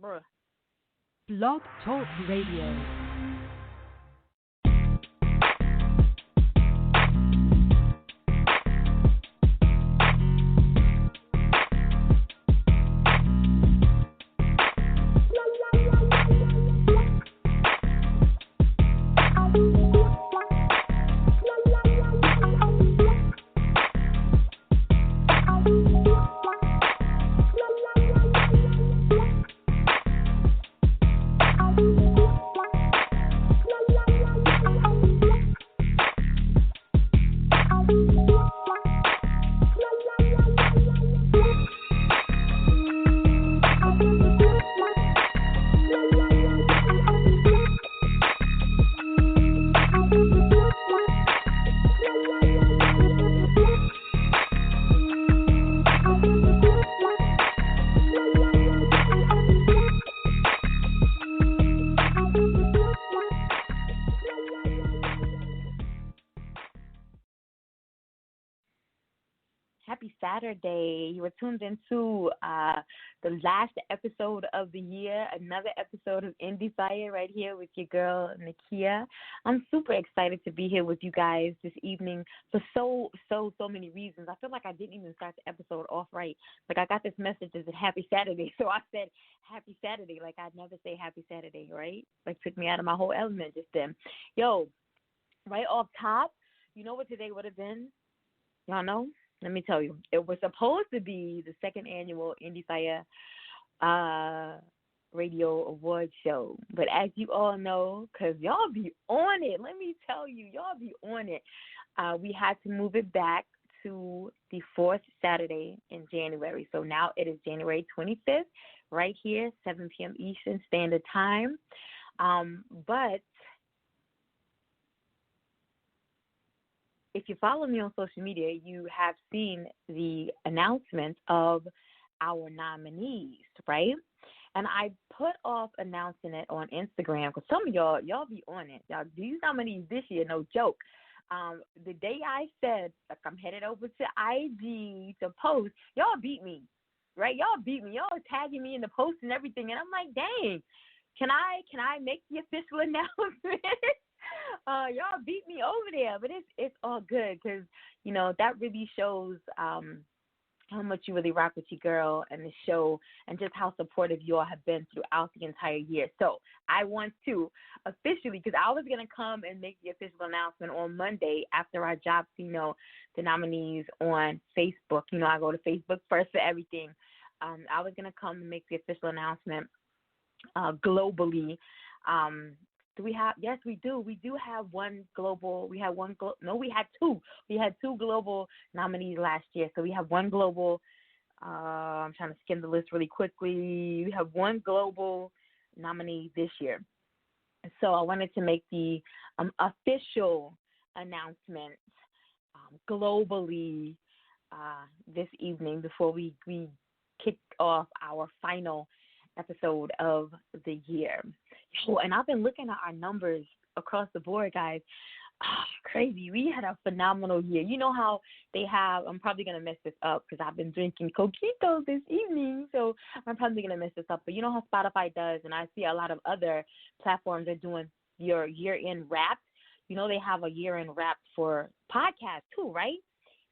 Bruh. Blog Talk Radio. Happy Saturday. You were tuned into the last episode of the year, another episode of Endie Fiya right here with your girl, Nakia. I'm super excited to be here with you guys this evening for so many reasons. I feel like I didn't even start the episode off right. Like, I got this message that said Happy Saturday, so I said Happy Saturday. Like, I'd never say Happy Saturday, right? Like, took me out of my whole element just then. Yo, right off top, you know what today would have been? Y'all know? Let me tell you, it was supposed to be the second annual Endie Fiya Radio Award Show. But as you all know, because y'all be on it, let me tell you, y'all be on it. We had to move it back to the fourth Saturday in January. So now it is January 25th, right here, 7 p.m. Eastern Standard Time. But if you follow me on social media, you have seen the announcement of our nominees, right? And I put off announcing it on Instagram because some of y'all be on it. Y'all, these nominees this year, no joke. The day I said, like, I'm headed over to IG to post, y'all beat me, right? Y'all beat me. Y'all tagging me in the post and everything. And I'm like, dang, can I make the official announcement? Y'all beat me over there, but it's all good because, you know, that really shows how much you really rock with your girl and the show and just how supportive you all have been throughout the entire year. So I want to officially, because I was going to come and make the official announcement on Monday after I dropped, you know, the nominees on Facebook. You know, I go to Facebook first for everything. I was going to come and make the official announcement globally. Do we have? Yes, we do. We do have one global. We had one. No, we had two. We had two global nominees last year. So we have one global. I'm trying to skim the list really quickly. We have one global nominee this year. So I wanted to make the official announcement globally this evening before we kick off our final episode of the year. Oh, and I've been looking at our numbers across the board, guys. Crazy. We had a phenomenal year. You know how they have, I'm probably going to mess this up because I've been drinking coquitos this evening, so I'm probably going to mess this up. But you know how Spotify does, and I see a lot of other platforms are doing your year-end wrap. You know they have a year-end wrap for podcasts too, right?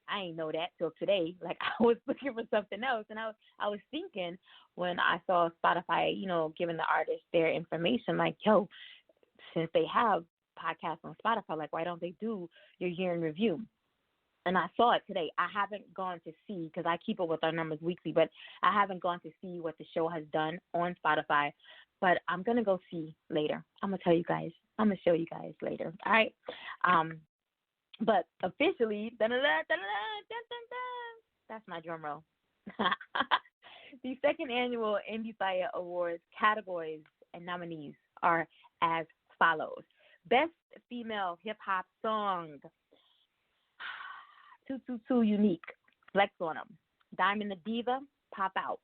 I ain't know that till today. Like, I was looking for something else, and I was thinking when I saw Spotify, you know, giving the artists their information, like, yo, since they have podcasts on Spotify, like, why don't they do your year in review? And I saw it today. I haven't gone to see, because I keep up with our numbers weekly, but I haven't gone to see what the show has done on Spotify. But I'm going to go see later. I'm going to tell you guys. I'm going to show you guys later. All right. But officially, that's my drum roll. The second annual Endie Fiya Awards categories and nominees are as follows. Best Female Hip Hop Song, 222 Unique, Flex on 'em. Diamond the Diva, Pop Out.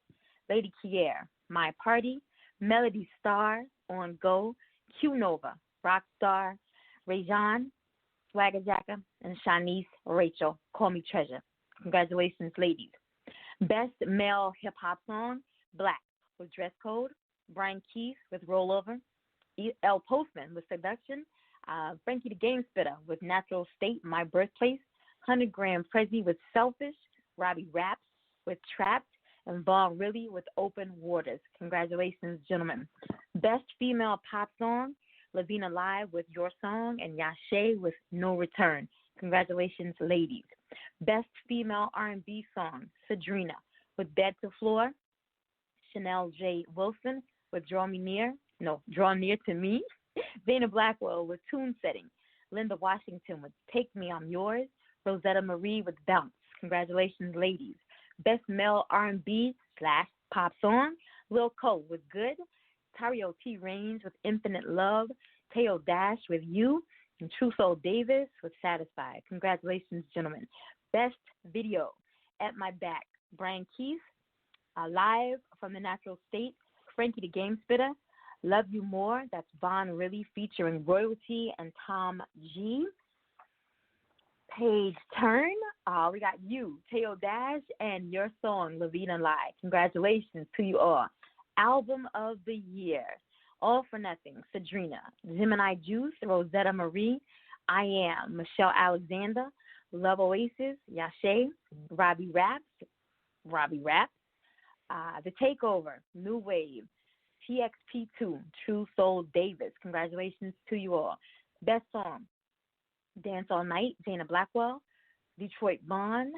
Lady Kier, My Party. Melody Star, On Go. Q Nova, Rockstar. Rajon, Swagger Jacker, and Shanice Rachel, Call Me Treasure. Congratulations, ladies. Best Male Hip Hop Song, Black with Dress Code, Brian Keith with Rollover, L. Postman with Seduction, Frankie the Game Spitter with Natural State, My Birthplace, 100 Gram Prezi with Selfish, Robbie Raps with Trapped, and Vaughn Really with Open Waters. Congratulations, gentlemen. Best Female Pop Song, Lavina Live with Your Song, and Yashe with No Return. Congratulations, ladies. Best Female R&B Song, Sadrina with Bed to Floor, Chanel J. Wilson with Draw Near to Me, Dana Blackwell with Tune Setting, Linda Washington with Take Me, I'm Yours, Rosetta Marie with Bounce. Congratulations, ladies. Best Male R&B/Pop Song, Lil Cole with Good, Tario T. Reigns with Infinite Love, Teo Dash with You, and True Soul Davis with Satisfied. Congratulations, gentlemen. Best Video, At My Back, Brian Keith, Live from the Natural State, Frankie the Game Spitter, Love You More, that's Von Really featuring Royalty and Tom G. Page Turn, we got You, Teo Dash, and Your Song, Lavina Live. Congratulations to you all. Album of the Year, All for Nothing, Sadrina, Gemini Juice, Rosetta Marie, I Am, Michelle Alexander, Love Oasis, Yashe, Robbie Raps, The Takeover, New Wave, TXP2, True Soul Davis. Congratulations to you all. Best Song, Dance All Night, Dana Blackwell, Detroit Vaughn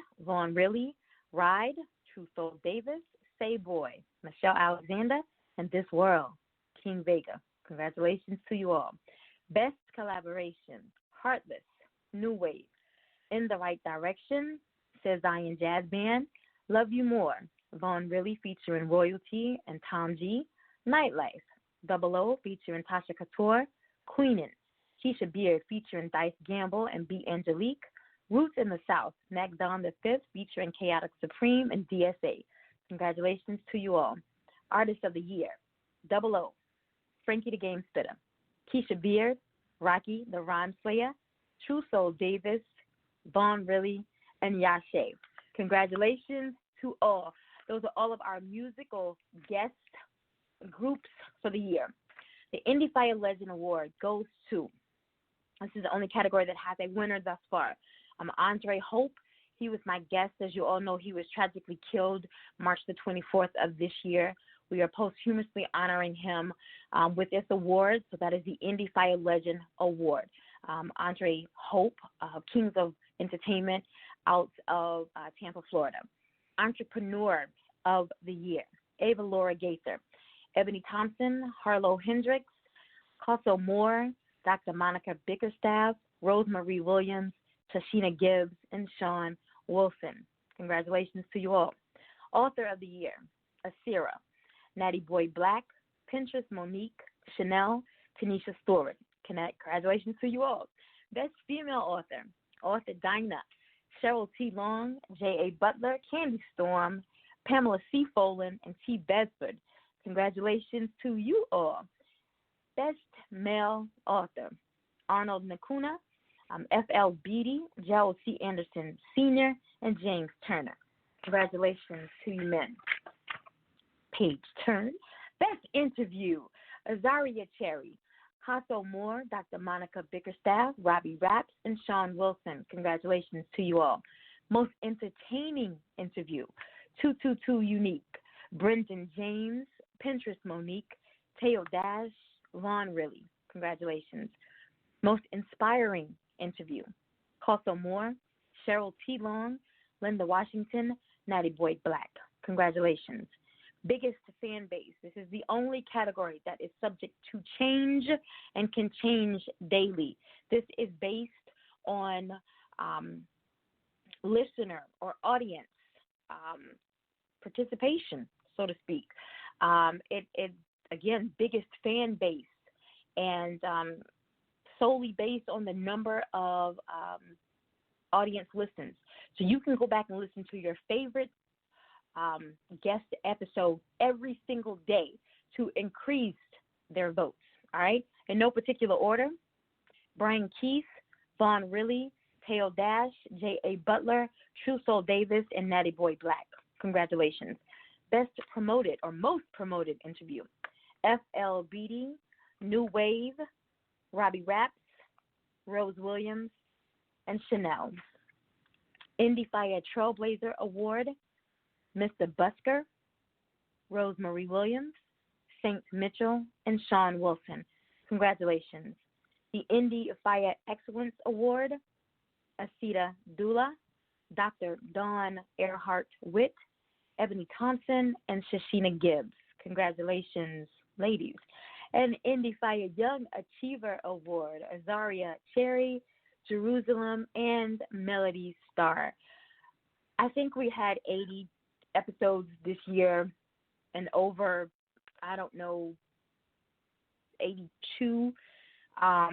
Really, Ride, True Soul Davis, Say Boy, Michelle Alexander, and This World, King Vega. Congratulations to you all. Best Collaboration, Heartless, New Wave, In the Right Direction, Says Zion Jazz Band, Love You More, Vaughn Really featuring Royalty and Tom G, Nightlife, Double O featuring Tasha Couture, Queenin', Keisha Beard featuring Dice Gamble and B. Angelique, Roots in the South, Mac Don the Fifth featuring Chaotic Supreme and DSA. Congratulations to you all. Artist of the Year, Double O, Frankie the Game Spitter, Keisha Beard, Rocky the Rhyme Slayer, True Soul Davis, Vaughn Really, and Yashe. Congratulations to all. Those are all of our musical guest groups for the year. The Endie Fiya Legend Award goes to, this is the only category that has a winner thus far, Andre Hope. He was my guest. As you all know, he was tragically killed March the 24th of this year. We are posthumously honoring him with this award. So that is the Endie Fiya Legend Award. Andre Hope, Kings of Entertainment out of Tampa, Florida. Entrepreneur of the Year, Ava Laura Gaither, Ebony Thompson, Harlow Hendricks, Cosso Moore, Dr. Monica Bickerstaff, Rosemarie Williams, Tashina Gibbs, and Sean Wilson. Congratulations to you all. Author of the Year, Asira, Natty Boy Black, Pinterest Monique, Chanel, Tanisha Story. Congratulations to you all. Best Female Author, Author Dinah, Cheryl T. Long, J.A. Butler, Candy Storm, Pamela C. Folan, and T. Bedford. Congratulations to you all. Best Male Author, Arnold Nakuna, F.L. Beatty, Gerald C. Anderson Sr., and James Turner. Congratulations to you men. Page Turn. Best Interview, Azaria Cherry, Hasso Moore, Dr. Monica Bickerstaff, Robbie Raps, and Sean Wilson. Congratulations to you all. Most Entertaining Interview, 222 Unique, Brendan James, Pinterest Monique, Teo Dash, Vaughn Really. Congratulations. Most Inspiring Interview, Cosso Moore, Cheryl T. Long, Linda Washington, Natty Boy Black. Congratulations. Biggest Fan Base. This is the only category that is subject to change and can change daily. This is based on listener or audience participation, so to speak. It again, biggest fan base, and solely based on the number of audience listens. So you can go back and listen to your favorite guest episode every single day to increase their votes, all right? In no particular order, Brian Keith, Vaughn Really, Teo Dash, J.A. Butler, True Soul Davis, and Natty Boy Black. Congratulations. Best Promoted or Most Promoted Interview, FL Beatty, New Wave, Robbie Raps, Rose Williams, and Chanel. Endie Fiya Trailblazer Award, Mr. Busker, Rosemary Williams, Saint Mitchell, and Sean Wilson. Congratulations. The Endie Fiya Excellence Award, Asita Dula, Dr. Dawn Earhart Witt, Ebony Thompson, and Shashina Gibbs. Congratulations, ladies. And Endie Fiya Young Achiever Award, Azaria Cherry, Jerusalem, and Melody Starr. I think we had 80 episodes this year and over, I don't know, 82, I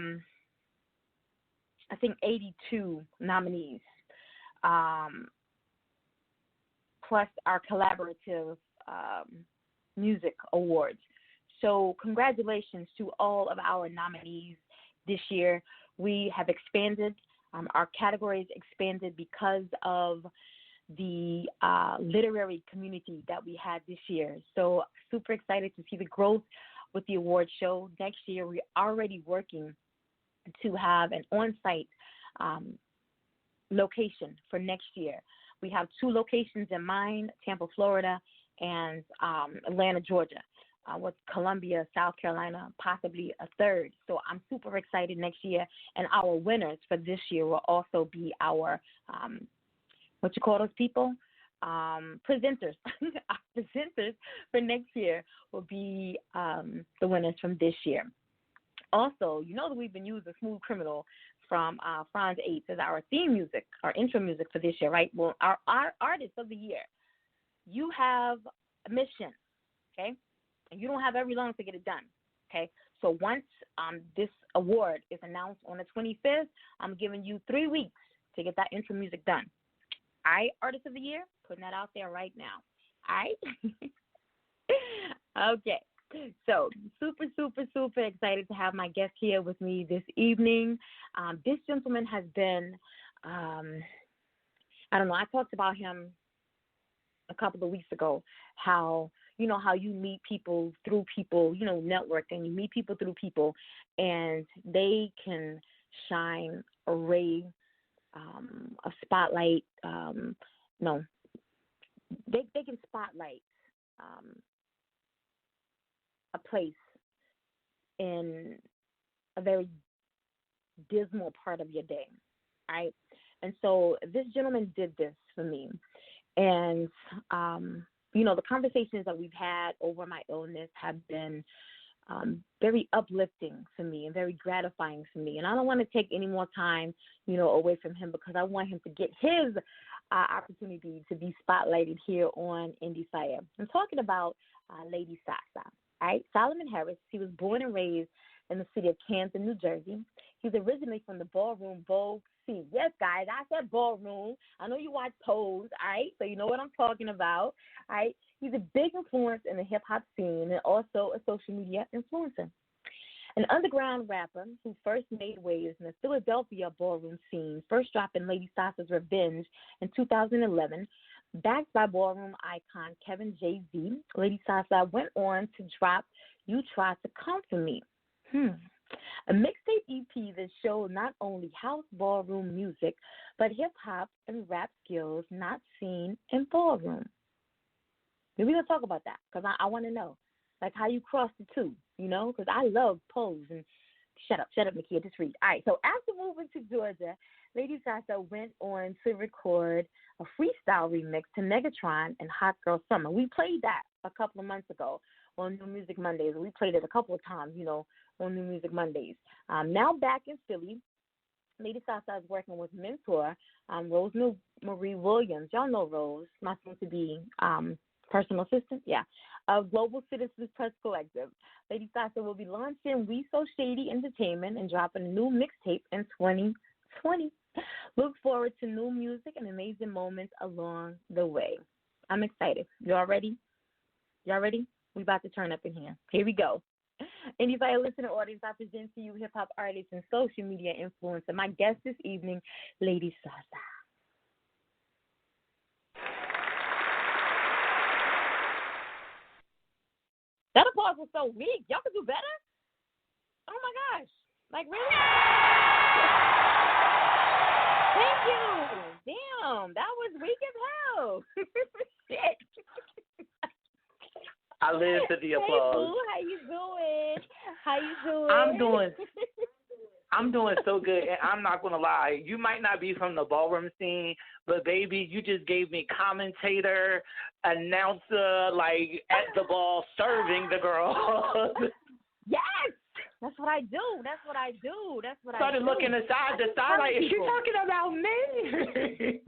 think 82 nominees, plus our collaborative music awards. So congratulations to all of our nominees this year. We have expanded, our categories expanded because of the literary community that we had this year. So super excited to see the growth with the award show. Next year, we're already working to have an on-site location for next year. We have 2 locations in mind, Tampa, Florida, and Atlanta, Georgia, with Columbia, South Carolina, possibly a third. So I'm super excited next year. And our winners for this year will also be our, what you call those people? Presenters. Our presenters for next year will be the winners from this year. Also, you know that we've been using Smooth Criminal from Franz 8 as our theme music, our intro music for this year, right? Well, our artist of the year, you have a mission, okay? And you don't have every long to get it done, okay? So once this award is announced on the 25th, I'm giving you 3 weeks to get that intro music done. All right, artist of the year, putting that out there right now. All right? Okay. So super, super, super excited to have my guest here with me this evening. This gentleman has been, I don't know, I talked about him a couple of weeks ago, how, you know, how you meet people through people, you know, network, and you meet people through people, and they can shine a ray, a spotlight, no, they can spotlight a place in a very dismal part of your day, right? And so this gentleman did this for me. And, you know, the conversations that we've had over my illness have been very uplifting for me and very gratifying for me. And I don't want to take any more time, you know, away from him, because I want him to get his opportunity to be spotlighted here on Endie Fiya. I'm talking about Lady SaSa. Right? Solomon Harris, he was born and raised in the city of Canton, New Jersey. He's originally from the ballroom Vogue scene. Yes, guys, I said ballroom. I know you watch Pose, all right? So you know what I'm talking about, all right? He's a big influence in the hip-hop scene and also a social media influencer. An underground rapper who first made waves in the Philadelphia ballroom scene, first dropping Lady SaSa's Revenge in 2011, backed by ballroom icon Kevin J.Z., Lady SaSa went on to drop You Tried to Come For Me, a mixtape EP that showed not only house ballroom music, but hip-hop and rap skills not seen in ballroom. We're going to talk about that, because I want to know, like, how you cross the two, you know, because I love Pose. And shut up, Nakia, just read. All right, so after moving to Georgia, Lady SaSa went on to record a freestyle remix to Megatron and Hot Girl Summer. We played that a couple of months ago on New Music Mondays. We played it a couple of times, you know, on New Music Mondays. Now back in Philly, Lady SaSa is working with mentor Rose Marie Williams. Y'all know Rose, my soon-to-be personal assistant, of Global Citizens Press Collective. Lady SaSa will be launching We So Shady Entertainment and dropping a new mixtape in 2020. Look forward to new music and amazing moments along the way. I'm excited. Y'all ready? Y'all ready? We about to turn up in here. Here we go. Anybody listening audience, I present to you hip-hop artist and social media influencer. My guest this evening, Lady SaSa. That applause was so weak. Y'all could do better? Oh my gosh. Like, really? Thank you. Damn, that was weak as hell. Shit. I live for the applause. Hey, boo, how you doing? I'm doing so good, and I'm not going to lie. You might not be from the ballroom scene, but, baby, you just gave me commentator, announcer, like, at the ball, serving the girl. Yes! That's what I do. Started looking aside the side, like, is she talking about me?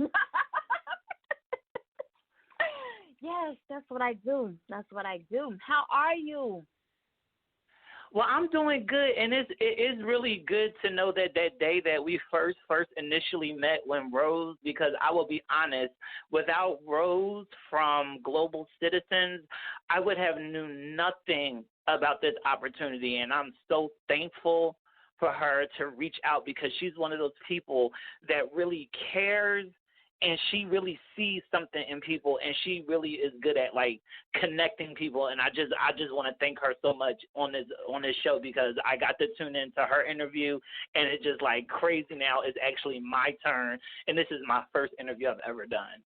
Yes, that's what I do. How are you? Well, I'm doing good, and it is really good to know that day that we first initially met when Rose, because I will be honest, without Rose from Global Citizens, I would have knew nothing about this opportunity, and I'm so thankful for her to reach out because she's one of those people that really cares. And she really sees something in people, and she really is good at like connecting people. And I just want to thank her so much on this show because I got to tune into her interview, and it's just like crazy. Now it's actually my turn, and this is my first interview I've ever done.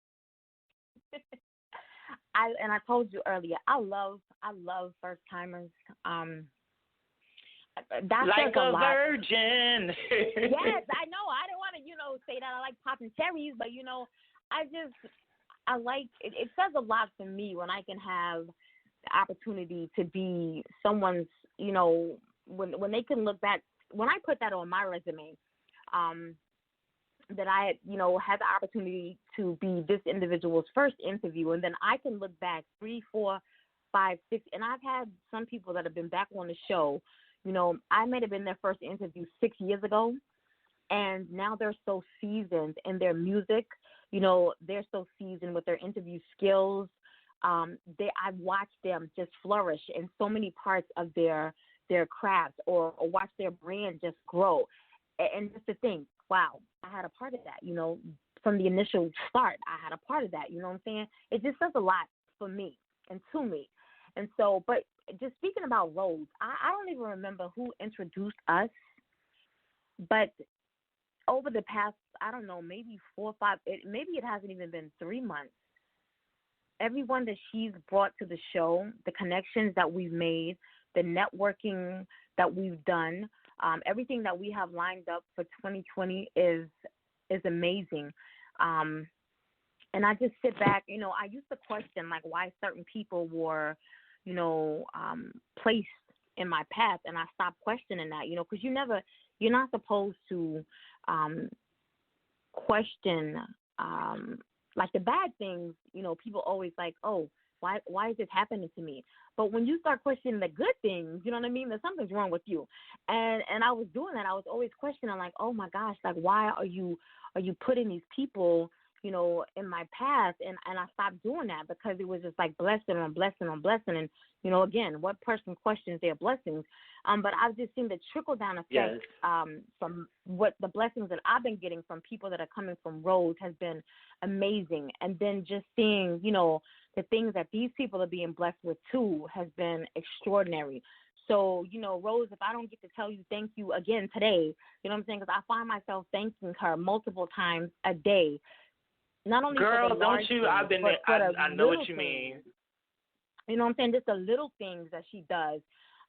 I told you earlier, I love first timers. That's like a lot. virgin. Yes, I know. I don't want to, say that I like popping cherries, but I like it. It says a lot for me when I can have the opportunity to be someone's, when they can look back. When I put that on my resume, that I had the opportunity to be this individual's first interview, and then I can look back 3, 4, 5, 6, and I've had some people that have been back on the show. I may have been their first interview 6 years ago, and now they're so seasoned in their music. They're so seasoned with their interview skills. I've watched them just flourish in so many parts of their craft, or watch their brand just grow. And just to think, wow, I had a part of that. From the initial start, I had a part of that. You know what I'm saying? It just says a lot for me and to me. And so, but just speaking about Rose, I don't even remember who introduced us, but over the past, I don't know, maybe 4 or 5, maybe it hasn't even been 3 months, everyone that she's brought to the show, the connections that we've made, the networking that we've done, everything that we have lined up for 2020 is amazing. And I just sit back, I used to question like why certain people were placed in my path, and I stopped questioning that, because you're not supposed to question like the bad things. People always like, oh, why is this happening to me? But when you start questioning the good things, you know what I mean, that something's wrong with you. And I was doing that. I was always questioning, like, oh my gosh, like why are you putting these people in my path? And I stopped doing that because it was just like blessing on blessing on blessing. And, again, what person questions their blessings? But I've just seen the trickle-down effect. Yes. From what the blessings that I've been getting from people that are coming from Rose has been amazing. And then just seeing, the things that these people are being blessed with, too, has been extraordinary. So, Rose, if I don't get to tell you thank you again today, you know what I'm saying, because I find myself thanking her multiple times a day. Not only girl, for the don't you? things, I've been there. I know what you mean. You know what I'm saying? Just the little things that she does.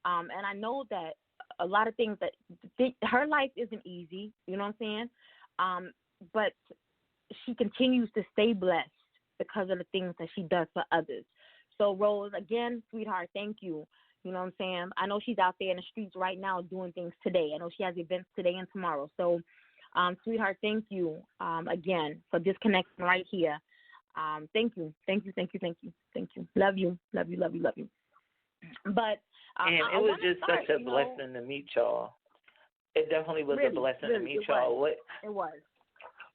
And I know that a lot of things that her life isn't easy, you know what I'm saying? But she continues to stay blessed because of the things that she does for others. So, Rose, again, sweetheart, thank you. You know what I'm saying? I know she's out there in the streets right now doing things today. I know she has events today and tomorrow. So, sweetheart, thank you again for disconnecting right here. Thank you. Love you. But and it was just such a blessing to meet y'all. It definitely was a blessing to meet y'all. It was.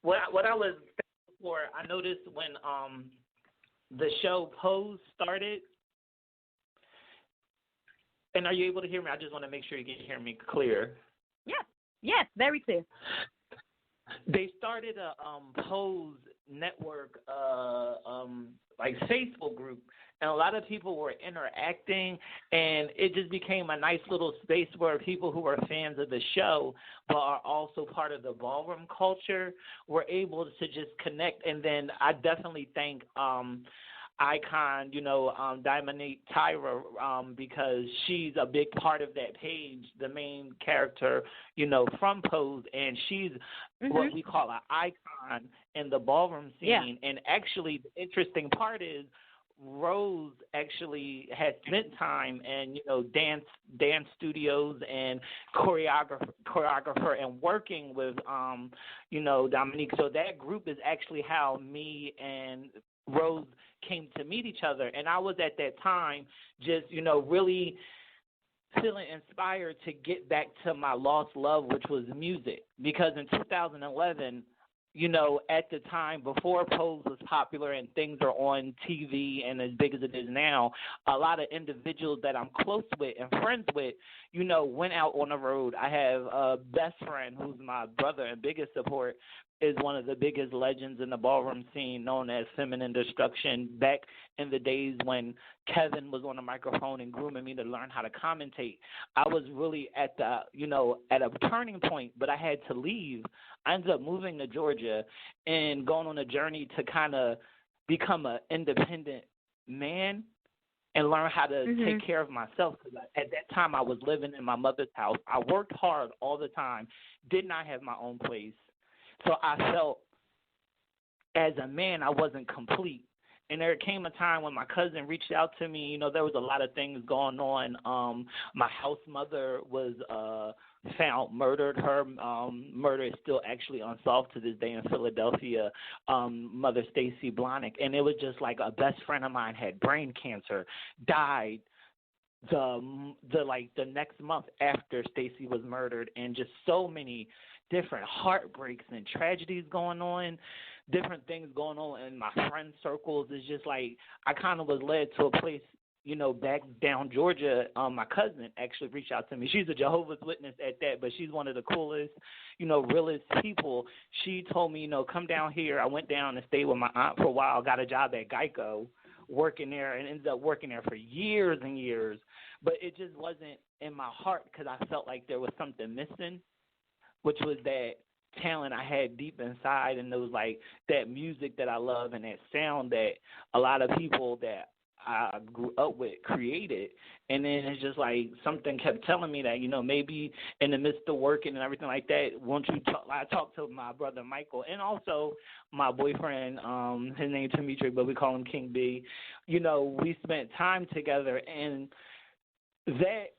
What I was thankful for, I noticed when the show Pose started. And are you able to hear me? I just want to make sure you can hear me clear. Yes, very clear. They started a Pose network, like Facebook group, and a lot of people were interacting, and it just became a nice little space where people who are fans of the show but are also part of the ballroom culture were able to just connect. And then I definitely thank Icon, Dominique Tyra, because she's a big part of that page, the main character, from Pose, and she's what we call an icon in the ballroom scene. Yeah. And actually, the interesting part is Rose actually has spent time in, dance studios and choreographer and working with, Dominique. So that group is actually how me and Rose came to meet each other. And I was at that time just, really feeling inspired to get back to my lost love, which was music. Because in 2011, at the time before Pose was popular and things are on TV and as big as it is now, a lot of individuals that I'm close with and friends with, went out on the road. I have a best friend who's my brother and biggest support, is one of the biggest legends in the ballroom scene, known as Feminine Destruction, back in the days when Kevin was on the microphone and grooming me to learn how to commentate. I was really at the, at a turning point, but I had to leave. I ended up moving to Georgia and going on a journey to kind of become an independent man and learn how to take care of myself. Because at that time, I was living in my mother's house. I worked hard all the time, did not have my own place. So I felt as a man I wasn't complete. And there came a time when my cousin reached out to me. There was a lot of things going on. My house mother was found murdered. Her murder is still actually unsolved to this day in Philadelphia, Mother Stacy Blahnik. And it was just like a best friend of mine had brain cancer, died the next month after Stacy was murdered, and just so many different heartbreaks and tragedies going on, different things going on in my friend circles. It's just like I kind of was led to a place, back down Georgia. My cousin actually reached out to me. She's a Jehovah's Witness at that, but she's one of the coolest, realest people. She told me, come down here. I went down and stayed with my aunt for a while, got a job at Geico, working there, and ended up working there for years and years. But it just wasn't in my heart because I felt like there was something missing, which was that talent I had deep inside, and it was like that music that I love and that sound that a lot of people that I grew up with created. And then it's just like something kept telling me that, maybe in the midst of working and everything like that, I talked to my brother Michael and also my boyfriend, his name's Dimitri, but we call him King B. We spent time together, and that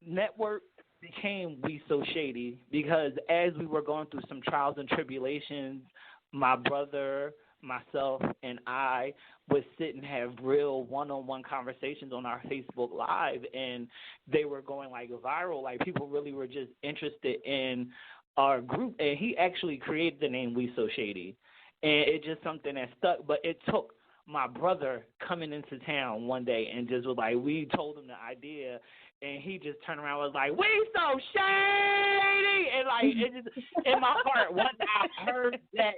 network became We So Shady because as we were going through some trials and tribulations, my brother, myself, and I would sit and have real one-on-one conversations on our Facebook Live, and they were going like viral. Like people really were just interested in our group, and he actually created the name We So Shady, and it's just something that stuck. But it took my brother coming into town one day and just was like, we told him the idea, and he just turned around and was like, "We so shady!" And like it just in my heart, once I heard that,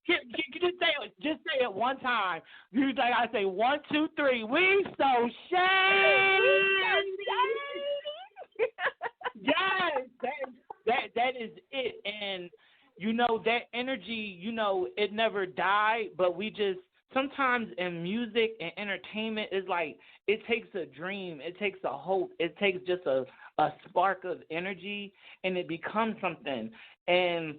can you just say it one time. You like I say 1, 2, 3. We so shady. Yes, that is it. And that energy, it never died, but we just. Sometimes in music and entertainment, it's like it takes a dream, it takes a hope, it takes just a spark of energy, and it becomes something. And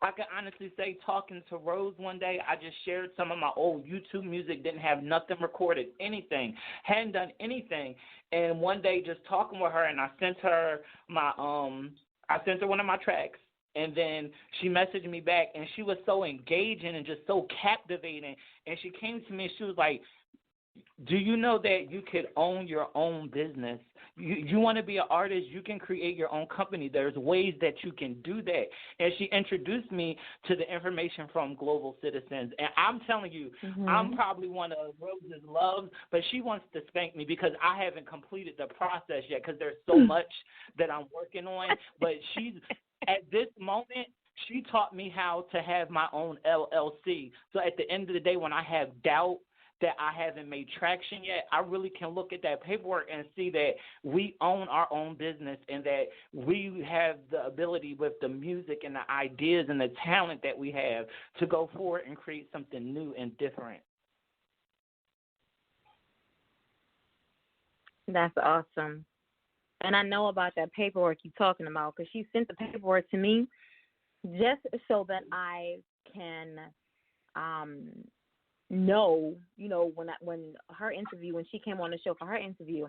I can honestly say, talking to Rose one day, I just shared some of my old YouTube music, didn't have nothing recorded, anything, hadn't done anything. And one day, just talking with her, and I sent her one of my tracks. And then she messaged me back, and she was so engaging and just so captivating. And she came to me, and she was like, do you know that you could own your own business? You want to be an artist, you can create your own company. There's ways that you can do that. And she introduced me to the information from Global Citizens. And I'm telling you, I'm probably one of Rose's loves, but she wants to spank me because I haven't completed the process yet because there's so much that I'm working on. But at this moment, She taught me how to have my own LLC. So at the end of the day, when I have doubt that I haven't made traction yet, I really can look at that paperwork and see that we own our own business and that we have the ability with the music and the ideas and the talent that we have to go forward and create something new and different. That's awesome. And I know about that paperwork you're talking about because she sent the paperwork to me just so that I can know, when her interview, when she came on the show for her interview,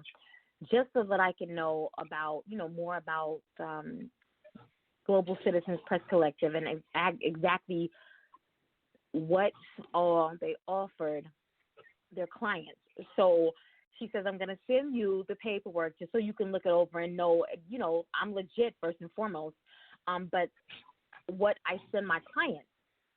just so that I can know about, more about Global Citizens Press Collective and exactly what they offered their clients. So she says, I'm going to send you the paperwork just so you can look it over and know, I'm legit first and foremost. But what I send my clients.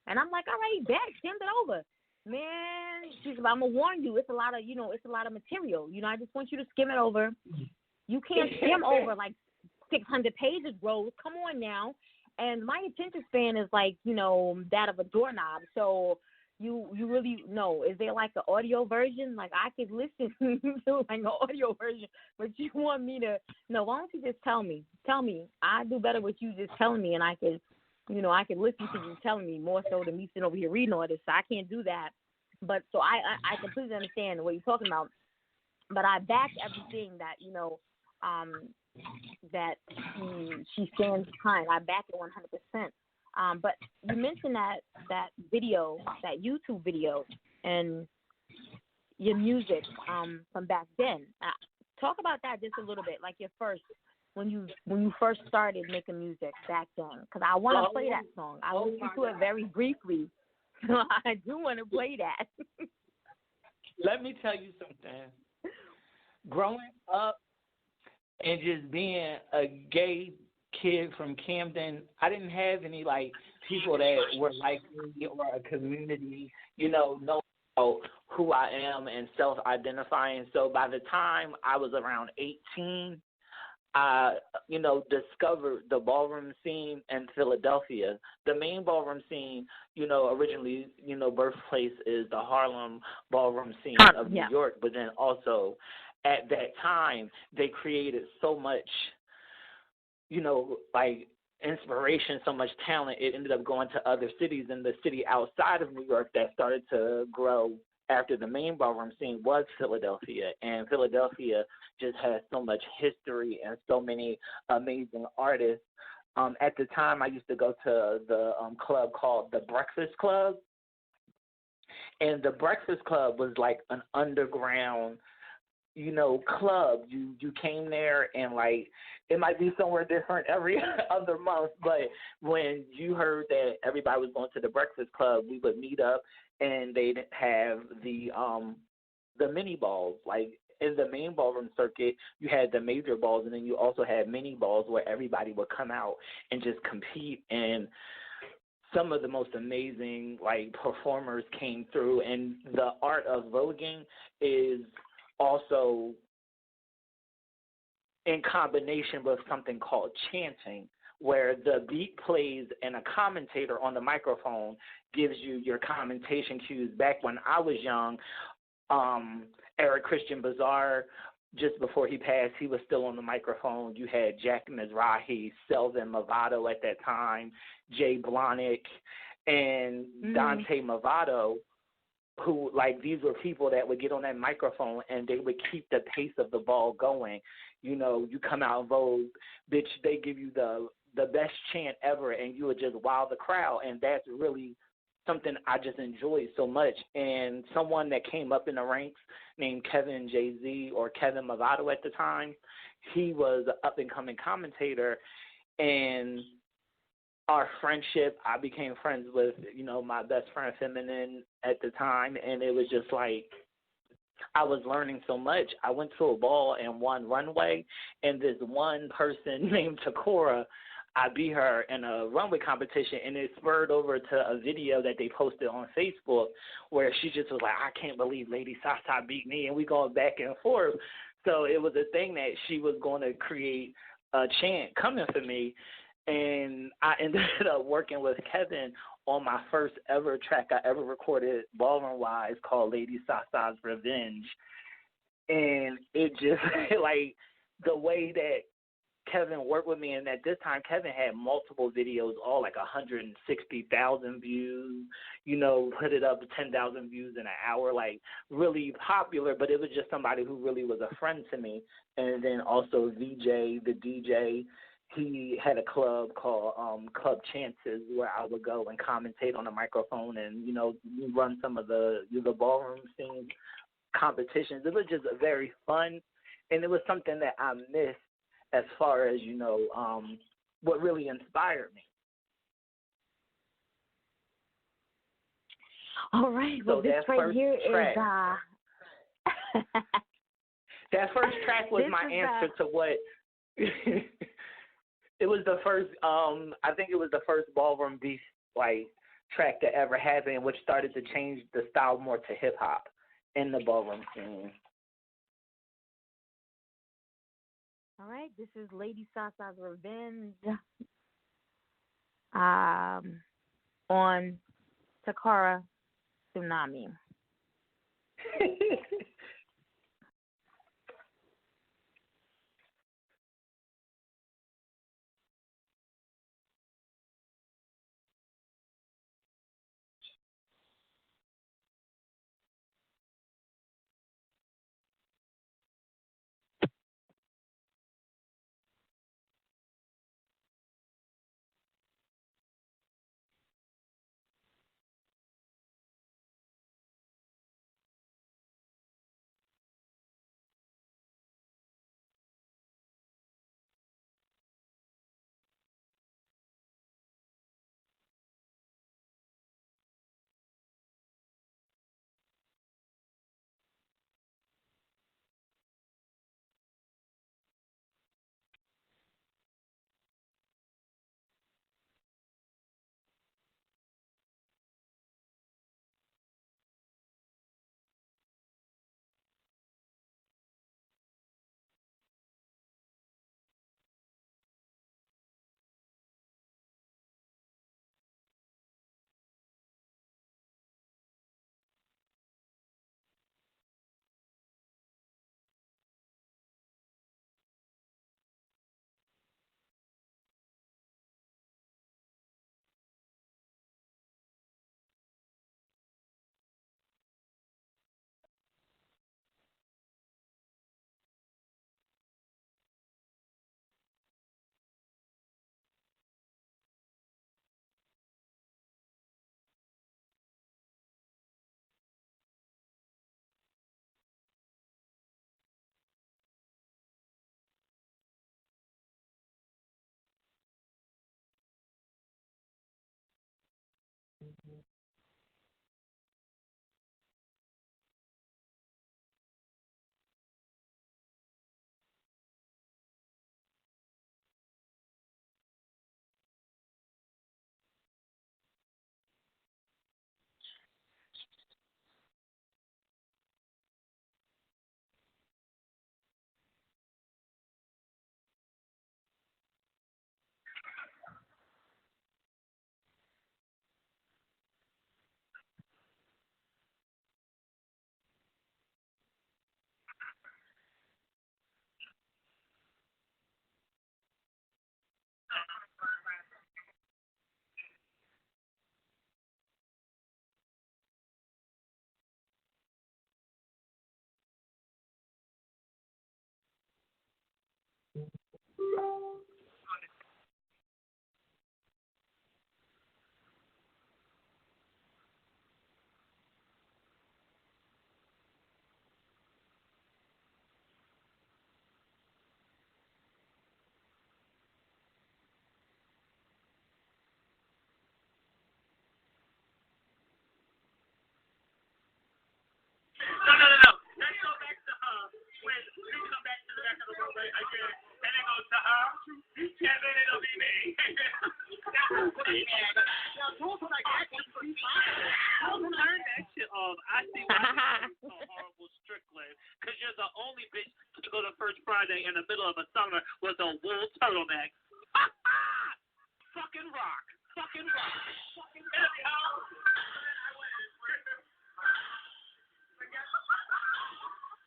And I'm like, all right, bet, send it over. Man, she's like, I'm going to warn you, it's a lot of material. I just want you to skim it over. You can't skim over like 600 pages, Rose. Come on now. And my attention span is like, that of a doorknob. So you really know, is there like an audio version? Like I could listen to like an audio version, but you want me to, no, why don't you just tell me? I do better with you just telling me, and I could, I could listen to you telling me more so than me sitting over here reading all this. So I can't do that. But so I completely understand what you're talking about. But I back everything that, that she stands behind. I back it 100%. But you mentioned that video, that YouTube video, and your music from back then. Talk about that just a little bit, like your first, when you first started making music back then, because I want to play that song. I listened to it very briefly, so I do want to play that. Let me tell you something. Growing up and just being a gay kid from Camden, I didn't have any like people that were like me or a community, know who I am and self-identifying. So by the time I was around 18, I, discovered the ballroom scene in Philadelphia. The main ballroom scene, originally, birthplace is the Harlem ballroom scene of New York, but then also at that time they created so much, like inspiration, so much talent. It ended up going to other cities, and the city outside of New York that started to grow after the main ballroom scene was Philadelphia. And Philadelphia just has so much history and so many amazing artists. At the time, I used to go to the club called the Breakfast Club. And the Breakfast Club was like an underground, club. You came there and like it might be somewhere different every other month, but when you heard that everybody was going to the Breakfast Club, we would meet up and they'd have the mini balls. Like in the main ballroom circuit, you had the major balls, and then you also had mini balls where everybody would come out and just compete, and some of the most amazing like performers came through. And the art of voguing is also in combination with something called chanting, where the beat plays and a commentator on the microphone gives you your commentation cues. Back when I was young, Eric Christian Bazaar, just before he passed, he was still on the microphone. You had Jack Mizrahi, Selvin Movado at that time, Jay Blahnik, and Dante Movado, who, like, these were people that would get on that microphone and they would keep the pace of the ball going. You come out and Vogue, bitch, they give you the best chant ever, and you would just wow the crowd, and that's really something I just enjoyed so much. And someone that came up in the ranks named Kevin Jay-Z, or Kevin Movado at the time, he was an up-and-coming commentator, and our friendship, I became friends with, my best friend Feminine at the time, and it was just like I was learning so much. I went to a ball and won runway, and this one person named Takora, I beat her in a runway competition, and it spurred over to a video that they posted on Facebook where she just was like, I can't believe Lady SaSa beat me, and we going back and forth. So it was a thing that she was going to create a chant coming for me. and I ended up working with Kevin on my first ever track I ever recorded ballroom-wise called Lady SaSa's Revenge. And it just, like, the way that Kevin worked with me, and at this time, Kevin had multiple videos, all like 160,000 views, put it up to 10,000 views in an hour, like really popular, but it was just somebody who really was a friend to me. And then also VJ, the DJ, he had a club called Club Chances where I would go and commentate on the microphone and, run some of the ballroom scene competitions. It was just very fun, and it was something that I missed as far as, what really inspired me. All right. Well, so this that right first here track, is that first track was my answer to what it was the first I think it was the first ballroom beat like track that ever happened, which started to change the style more to hip hop in the ballroom scene. all right. This is Lady SaSa's Revenge on Takara Tsunami. No. Let's go back to when you come back to the back of the runway again, and it goes to Kevin, it'll be me. Now, tools like that, turn that shit off. I see why it's so horrible, Strickland, because you're the only bitch to go to First Friday in the middle of a summer with a wool turtleneck. fucking rock. Fucking rock. Fucking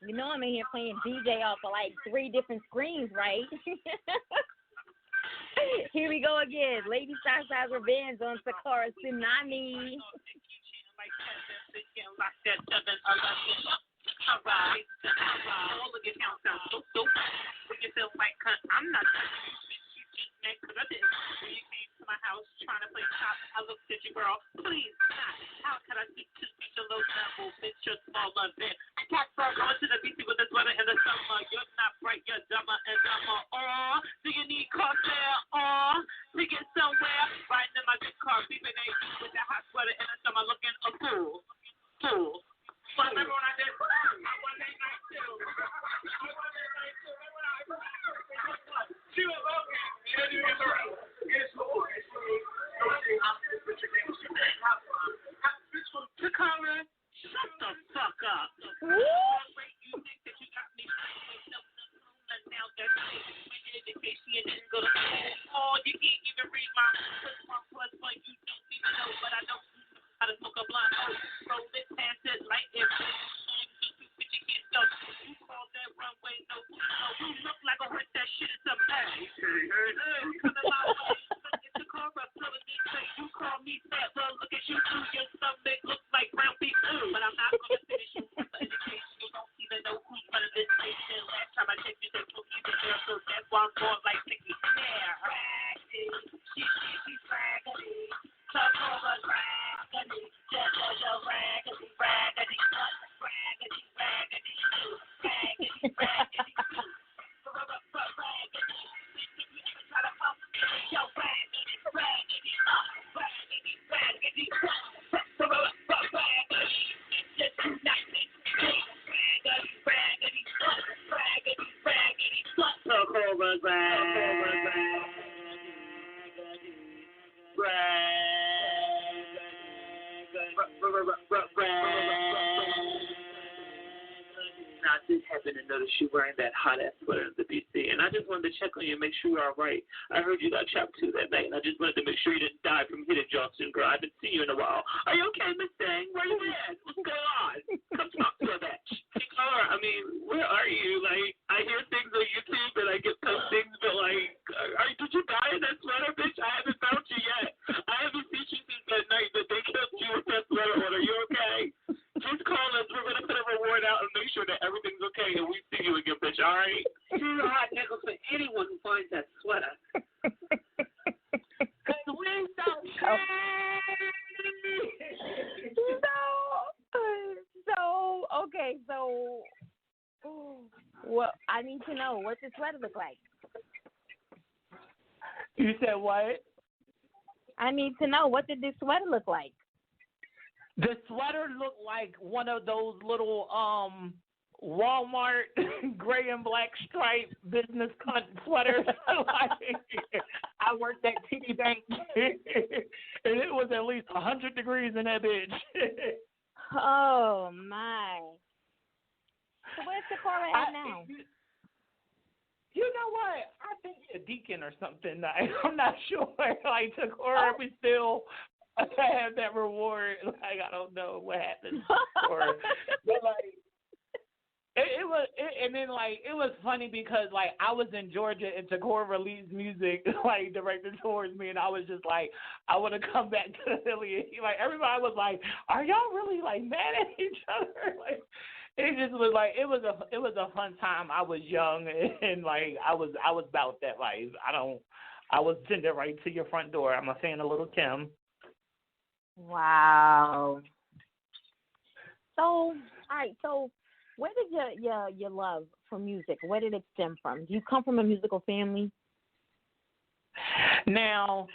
You know I'm in here playing DJ off of like 3 different screens, right? Here we go again. Lady SaSa's Revenge on Sakura Tsunami. I'm not because I didn't. When you came to my house trying to play top, I looked at you, girl. Please, not. How can I speak to such a low level? Bitch, you're smaller than. Cat from going to the BC with the sweater in the summer. You're not bright, you're dumber and dumber. Do you need car fare? To get somewhere? Riding in my good car, beeping at you with that hot sweater in the summer, looking a fool. Fool. But remember when I did one day night too. She was okay. Takara, shut the fuck up. You think that you got me now that education didn't go to school. You can't even read my plus one. You don't even know, but I know how to smoke a blunt. Roll it past it like if you call that runway no. You look like a horse that shit is a bag. Coming my way. It's a car up telling me that you call me fat. Well, look at you too. Your stomach looks like ground beef. But I'm not going to finish you for education. You don't even know who's running this station. Last time I checked, you said Pookie was there, so that's why I'm going like Nicky. Yeah, raggedy. She's raggedy. Come over, raggedy. Just raggedy, raggedy. Raggedy, raggedy. Raggedy, raggedy. I did happen to notice you wearing that hot ass sweater in the BC, and I just wanted to check on you and make sure you're all right. I heard you got chopped too that night, and I just wanted to make sure you didn't die from hitting Johnson, girl. I haven't seen you in a while. Are you okay, Miss Dang? Where you at? What's going on? Come talk to a bitch. I mean, where are you? Like, I hear things on YouTube and I get some things, but like, did you die in that sweater, bitch? I haven't found you yet. I haven't seen you since that night that they killed you with that sweater on. Are you okay? Just call us. We're going to put a reward out and make sure that everything's okay and we see you again, bitch, all right? You're a hot nickel for anyone who finds that sweater. Because we so Okay, so well, I need to know, what's the sweater look like? You said what? I need to know, what did this sweater look like? The sweater looked like one of those little Walmart gray and black striped business cunt sweaters. I worked at TD Bank, and it was at least 100 degrees in that bitch. Oh, my. So where's Sakura at now? You know what? I think you're a deacon or something. I'm not sure. Like, Sakura, we still have that reward. Like, I don't know what happened. But, like, it was funny because, like, I was in Georgia and Takora released music, like, directed towards me, and I was just like, I want to come back to Philly. Like, everybody was like, are y'all really, like, mad at each other? Like, it just was like, it was a fun time. I was young and like, I was about that life. I was sending it right to your front door. I'm a fan of Little Kim. Wow. So, all right, so where did your love for music, where did it stem from? Do you come from a musical family? Now,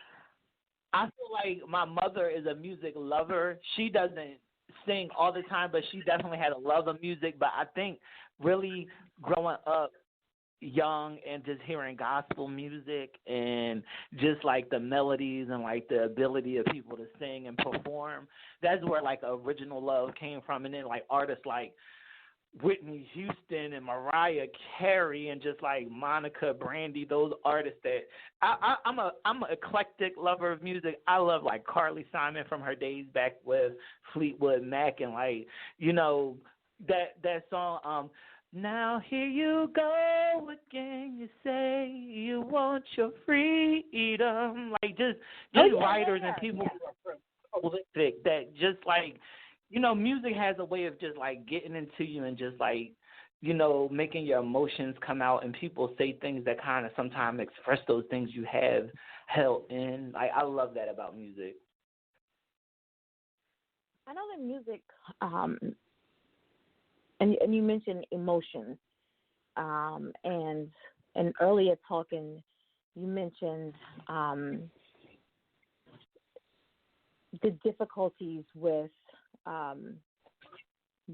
I feel like my mother is a music lover. She doesn't sing all the time, but she definitely had a love of music. But I think really growing up young and just hearing gospel music and just like the melodies and like the ability of people to sing and perform, that's where like original love came from. And then like artists like Whitney Houston and Mariah Carey and just like Monica, Brandy, those artists that I'm an eclectic lover of music. I love like Carly Simon from her days back with Fleetwood Mac and like, you know, that song, now here you go again, you say you want your freedom. Like just writers and people who are prolific that just like, you know, music has a way of just like getting into you and just like, you know, making your emotions come out, and people say things that kind of sometimes express those things you have held in. Like I love that about music. I know that music, and you mentioned emotions, and earlier talking, you mentioned the difficulties with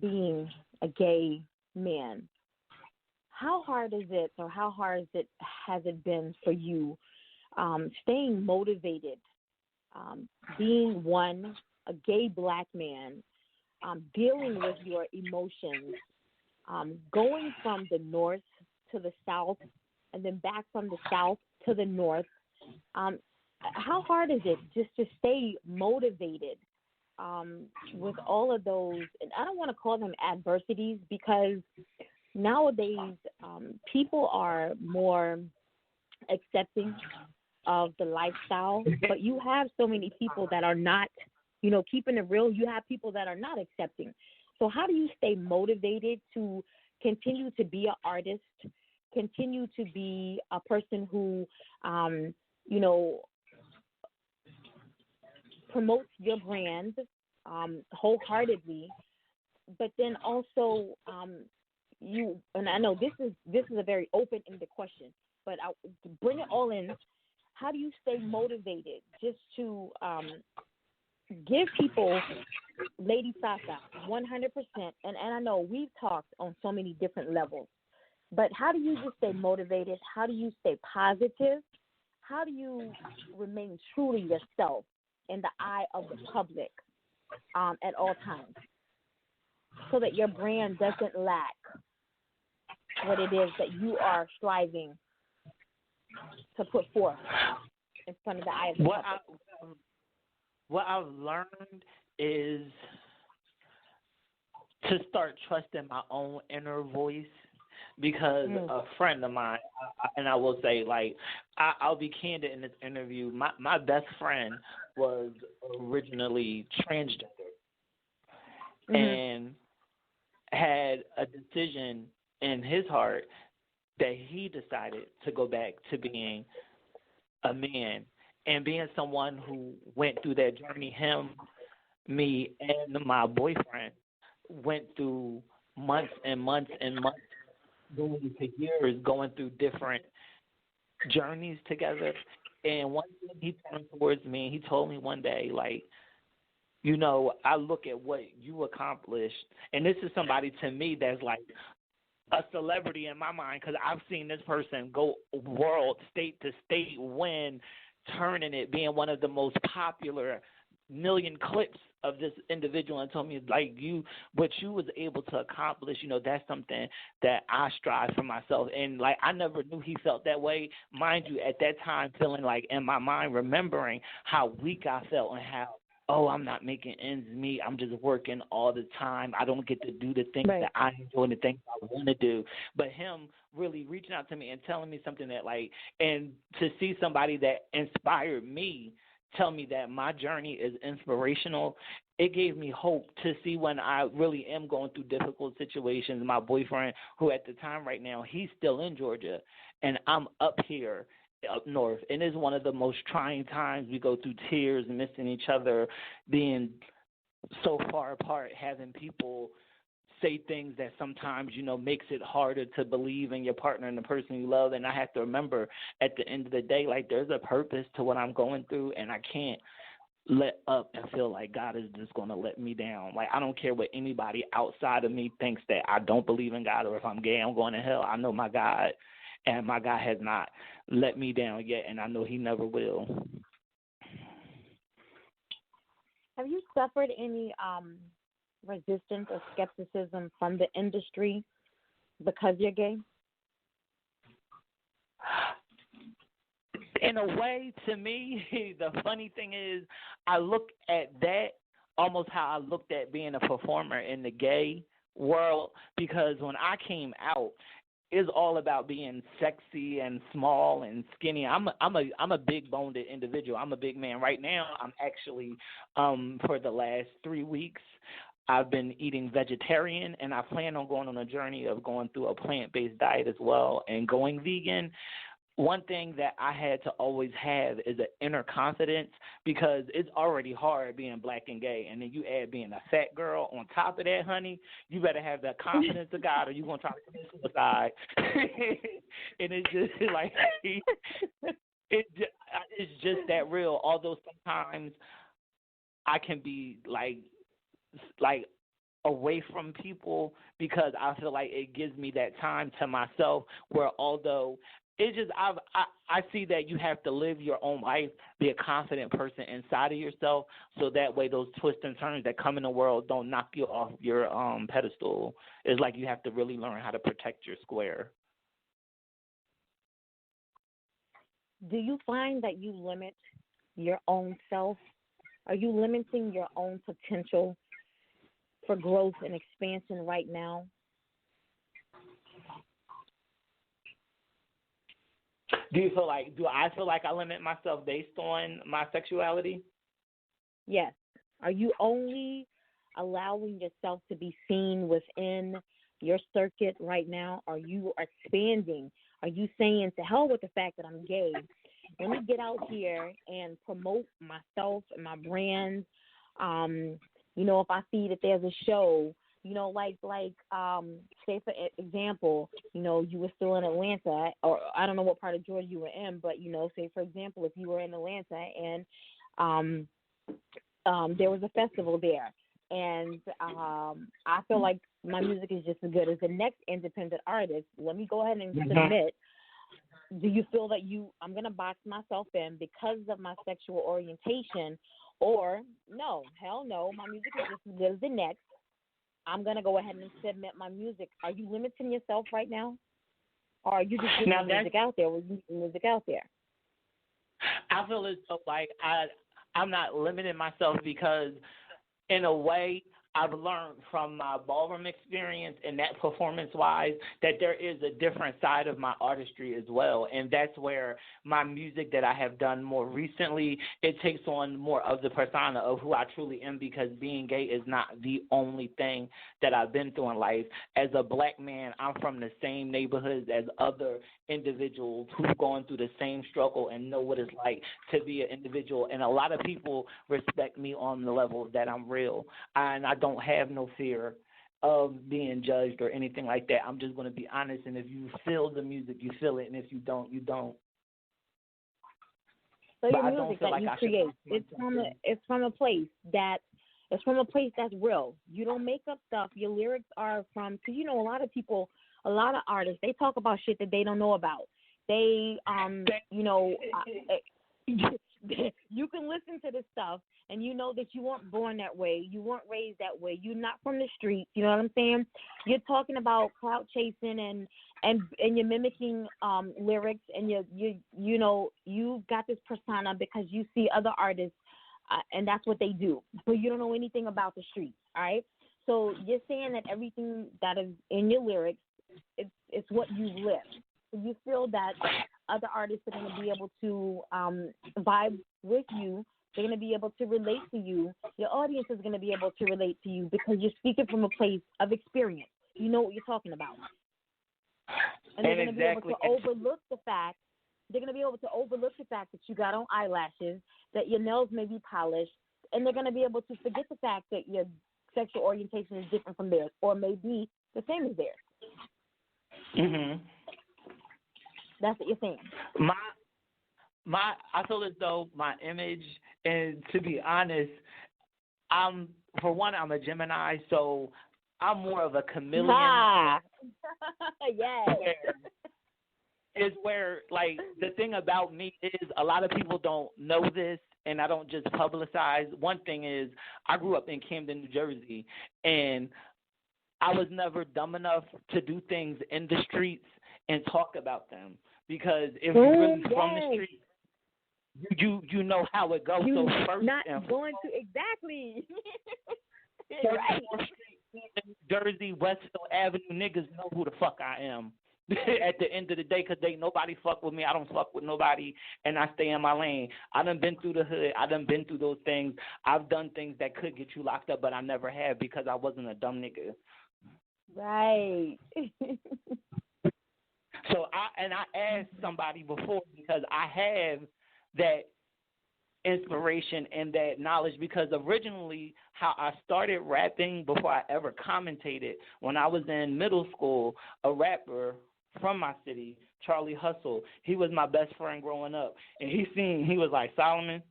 being a gay man. How hard is it, or how hard has it been for you staying motivated, being a gay black man, dealing with your emotions, going from the north to the south, and then back from the south to the north? How hard is it just to stay motivated with all of those? And I don't want to call them adversities, because nowadays people are more accepting of the lifestyle, but you have so many people that are not, you know, keeping it real. You have people that are not accepting. So how do you stay motivated to continue to be an artist, continue to be a person who, you know, promotes your brand wholeheartedly, but then also you, and I know this is a very open-ended question, but I bring it all in. How do you stay motivated just to give people Lady SaSa 100%? And I know we've talked on so many different levels, but how do you just stay motivated? How do you stay positive? How do you remain true to yourself in the eye of the public at all times, so that your brand doesn't lack what it is that you are striving to put forth in front of the eye of the public? What I've learned is to start trusting my own inner voice, because a friend of mine, and I will say, like, I'll be candid in this interview, my best friend was originally transgender and had a decision in his heart that he decided to go back to being a man. And being someone who went through that journey, him, me, and my boyfriend went through months and months and months, going to years, going through different journeys together. And one day he turned towards me and he told me one day, like, you know, I look at what you accomplished, and this is somebody to me that's like a celebrity in my mind, because I've seen this person go world, state to state, win, turning it, being one of the most popular million clips of this individual, and told me, like, what you was able to accomplish, you know, that's something that I strive for myself. And like, I never knew he felt that way, mind you, at that time, feeling like, in my mind, remembering how weak I felt and how, oh, I'm not making ends meet, I'm just working all the time, I don't get to do the things that I enjoy and the things I want to do. But him really reaching out to me and telling me something that, like, and to see somebody that inspired me tell me that my journey is inspirational, it gave me hope to see when I really am going through difficult situations. My boyfriend, who at the time right now, he's still in Georgia, and I'm up here up north, and it's one of the most trying times. We go through tears, missing each other, being so far apart, having people say things that sometimes, you know, makes it harder to believe in your partner and the person you love. And I have to remember at the end of the day, like, there's a purpose to what I'm going through, and I can't let up and feel like God is just going to let me down. Like, I don't care what anybody outside of me thinks, that I don't believe in God, or if I'm gay, I'm going to hell. I know my God, and my God has not let me down yet, and I know he never will. Have you suffered any resistance or skepticism from the industry because you're gay? In a way, to me, the funny thing is, I look at that almost how I looked at being a performer in the gay world, because when I came out, it's all about being sexy and small and skinny. I'm a big boned individual. I'm a big man. Right now, I'm actually for the last 3 weeks, I've been eating vegetarian, and I plan on going on a journey of going through a plant-based diet as well and going vegan. One thing that I had to always have is an inner confidence, because it's already hard being black and gay, and then you add being a fat girl on top of that, honey. You better have that confidence of God, or you're gonna try to commit suicide. And it's just like it's just that real. Although sometimes I can be like away from people, because I feel like it gives me that time to myself, where although it's just I see that you have to live your own life, be a confident person inside of yourself, so that way those twists and turns that come in the world don't knock you off your pedestal. It's like you have to really learn how to protect your square. Do you find that you limit your own self? Are you limiting your own potential for growth and expansion right now? Do I feel like I limit myself based on my sexuality? Yes. Are you only allowing yourself to be seen within your circuit right now? Are you expanding? Are you saying, to hell with the fact that I'm gay? Let me get out here and promote myself and my brand. If I see that there's a show, say for example, you were still in Atlanta, or I don't know what part of Georgia you were in, but say for example, if you were in Atlanta and there was a festival there, and I feel like my music is just as good as the next independent artist, let me go ahead and submit. Do you feel that I'm going to box myself in because of my sexual orientation, or no, hell no, my music is just as good as the next, I'm going to go ahead and submit my music? Are you limiting yourself right now? Or are you just getting music out there? We're getting music out there. I feel as though like I'm not limiting myself, because in a way I've learned from my ballroom experience and that performance-wise that there is a different side of my artistry as well, and that's where my music that I have done more recently, it takes on more of the persona of who I truly am, because being gay is not the only thing that I've been through in life. As a black man, I'm from the same neighborhoods as other individuals who've gone through the same struggle and know what it's like to be an individual, and a lot of people respect me on the level that I'm real, and I don't have no fear of being judged or anything like that. I'm just going to be honest, and if you feel the music, you feel it, and if you don't, you don't. So your music that you create, it's from a place that's real. You don't make up stuff. Your lyrics are from, because a lot of people, a lot of artists, they talk about shit that they don't know about. They, you can listen to this stuff and you know that you weren't born that way, you weren't raised that way, you're not from the streets, you know what I'm saying? You're talking about clout chasing and you're mimicking lyrics, and you've got this persona because you see other artists and that's what they do, but you don't know anything about the streets, all right? So you're saying that everything that is in your lyrics, it's what you live. So you feel that other artists are going to be able to vibe with you. They're going to be able to relate to you. Your audience is going to be able to relate to you because you're speaking from a place of experience. You know what you're talking about. And they're going to be able to overlook the fact. They're going to be able to overlook the fact that you got on eyelashes, that your nails may be polished, and they're going to be able to forget the fact that your sexual orientation is different from theirs, or may be the same as theirs. Mhm. That's what you're saying. I feel as though my image, and to be honest, I'm a Gemini, so I'm more of a chameleon. Yes. Is where, like, the thing about me is a lot of people don't know this, and I don't just publicize. One thing is I grew up in Camden, New Jersey, and I was never dumb enough to do things in the streets and talk about them, because if you're really from the streets, you know how it goes. So first, not going to exactly. Right. New Jersey, Westfield Avenue, niggas know who the fuck I am. At the end of the day, because nobody fuck with me. I don't fuck with nobody, and I stay in my lane. I done been through the hood. I done been through those things. I've done things that could get you locked up, but I never have because I wasn't a dumb nigga. Right. So I asked somebody before, because I have that inspiration and that knowledge, because originally how I started rapping before I ever commentated, when I was in middle school, a rapper from my city, Charlie Hustle, he was my best friend growing up, and he was like, Solomon,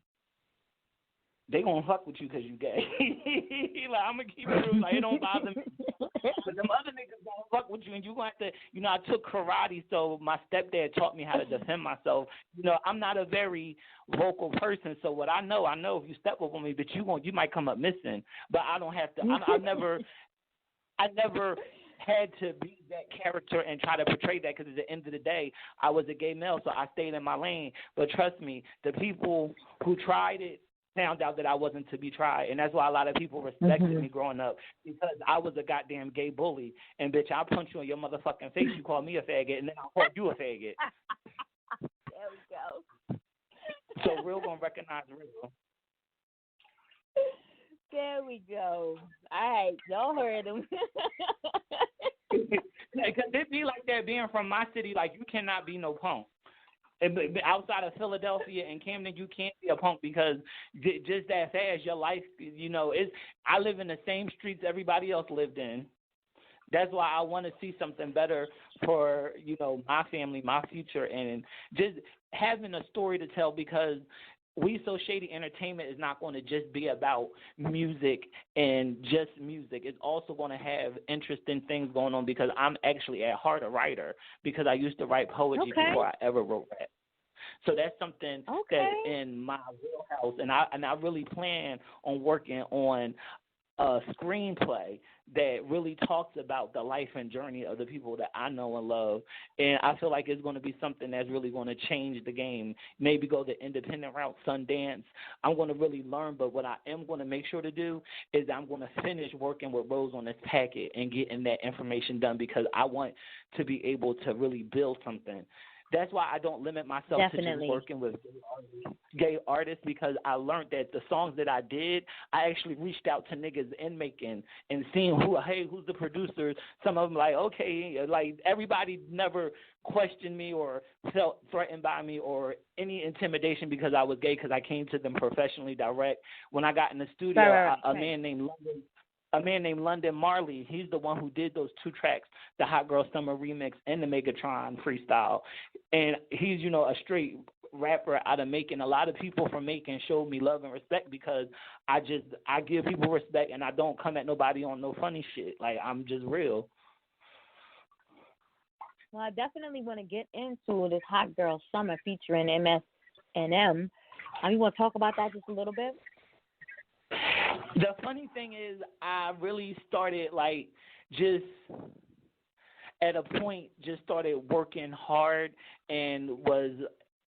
they gonna fuck with you because you gay. He like, I'm gonna keep it real, like, it don't bother me. But them other niggas gonna fuck with you, and you gonna have to, I took karate, so my stepdad taught me how to defend myself. I'm not a very vocal person, so what I know if you step up on me, but you might come up missing. But I don't have to. I never had to be that character and try to portray that, because at the end of the day, I was a gay male, so I stayed in my lane. But trust me, the people who tried it found out that I wasn't to be tried, and that's why a lot of people respected me growing up, because I was a goddamn gay bully. And bitch, I'll punch you in your motherfucking face. You call me a faggot, and then I'll call you a faggot. There we go. So real gonna recognize real. There we go. All right, y'all heard him. Because it be like that being from my city. Like, you cannot be no punk. Outside of Philadelphia and Camden, you can't be a punk, because just that fast, your life, I live in the same streets everybody else lived in. That's why I want to see something better for, my family, my future, and just having a story to tell, because We So Shady Entertainment is not going to just be about music and just music. It's also going to have interesting things going on, because I'm actually at heart a writer, because I used to write poetry before I ever wrote rap. So that's something that's in my wheelhouse, and I really plan on working on a screenplay that really talks about the life and journey of the people that I know and love. And I feel like it's going to be something that's really going to change the game. Maybe go the independent route, Sundance. I'm going to really learn, but what I am going to make sure to do is I'm going to finish working with Rose on this packet and getting that information done, because I want to be able to really build something. That's why I don't limit myself to just working with gay artists, because I learned that the songs that I did, I actually reached out to niggas in Macon and seeing who's the producers. Some of them like, okay, like everybody never questioned me or felt threatened by me or any intimidation because I was gay, because I came to them professionally direct. When I got in the studio, a man named London Marley, he's the one who did those 2 tracks, the Hot Girl Summer remix and the Megatron freestyle. And he's, a straight rapper out of Macon. A lot of people from Macon showed me love and respect, because I give people respect, and I don't come at nobody on no funny shit. Like, I'm just real. Well, I definitely want to get into this Hot Girl Summer featuring MS&M. You want to talk about that just a little bit? The funny thing is, I really started, like, just at a point, just started working hard and was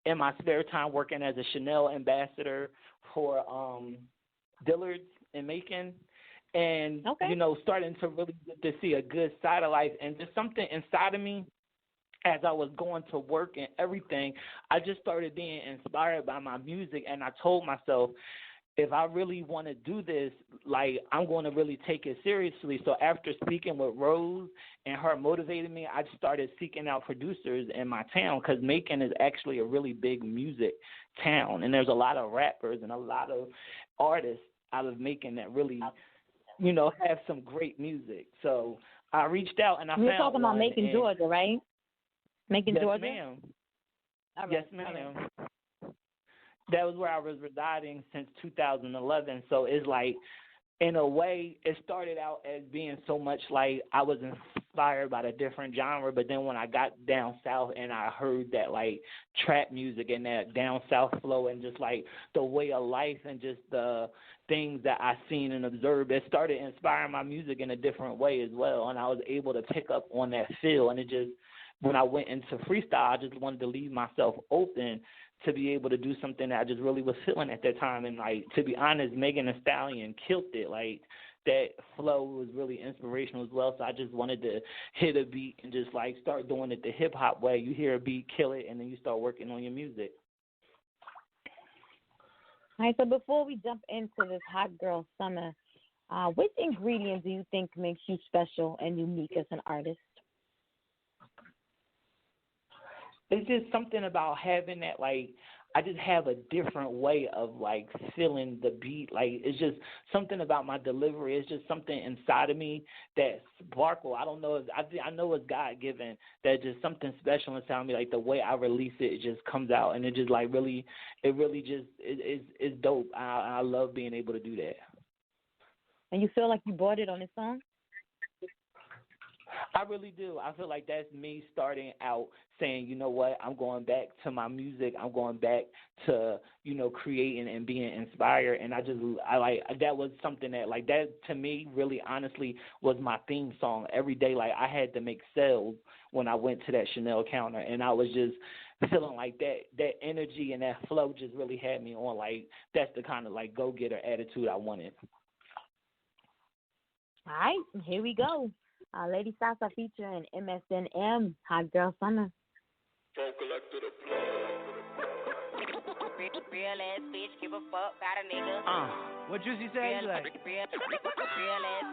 in my spare time working as a Chanel ambassador for Dillard's in Macon. And, starting to really get to see a good side of life, and just something inside of me, as I was going to work and everything, I just started being inspired by my music, and I told myself, if I really want to do this, like, I'm going to really take it seriously. So after speaking with Rose and her motivating me, I started seeking out producers in my town, because Macon is actually a really big music town, and there's a lot of rappers and a lot of artists out of Macon that really, have some great music. So I reached out, and I found You're talking about Macon, Georgia, right? Macon, Georgia? Ma'am. All right. Yes, ma'am. That was where I was residing since 2011. So it's like in a way, it started out as being so much like I was inspired by the different genre, but then when I got down south and I heard that like trap music and that down south flow and just like the way of life and just the things that I seen and observed, it started inspiring my music in a different way as well, and I was able to pick up on that feel, and it just, when I went into freestyle, I just wanted to leave myself open to be able to do something that I just really was feeling at that time. And, like, to be honest, Megan Thee Stallion killed it. Like, that flow was really inspirational as well. So I just wanted to hit a beat and just, like, start doing it the hip-hop way. You hear a beat, kill it, and then you start working on your music. All right, so before we jump into this Hot Girl Summer, which ingredients do you think makes you special and unique as an artist? It's just something about having that, like, I just have a different way of, like, feeling the beat. Like, it's just something about my delivery. It's just something inside of me that sparkle. I don't know. I know it's God-given. That just something special inside of me. Like, the way I release it, it just comes out. And it just, like, really just, it's dope. I love being able to do that. And you feel like you brought it on this song? I really do. I feel like that's me starting out saying, you know what, I'm going back to my music. I'm going back to, you know, creating and being inspired. And I like, that was something that, like, that to me really honestly was my theme song every day. Like, I had to make sales when I went to that Chanel counter, and I was just feeling like that energy and that flow just really had me on. Like, that's the kind of, like, go-getter attitude I wanted. All right, here we go. Lady SaSa featuring MSNM, Hot Girl Summer. Real ass bitch, give a fuck about a nigga. What Juicy say? Real ass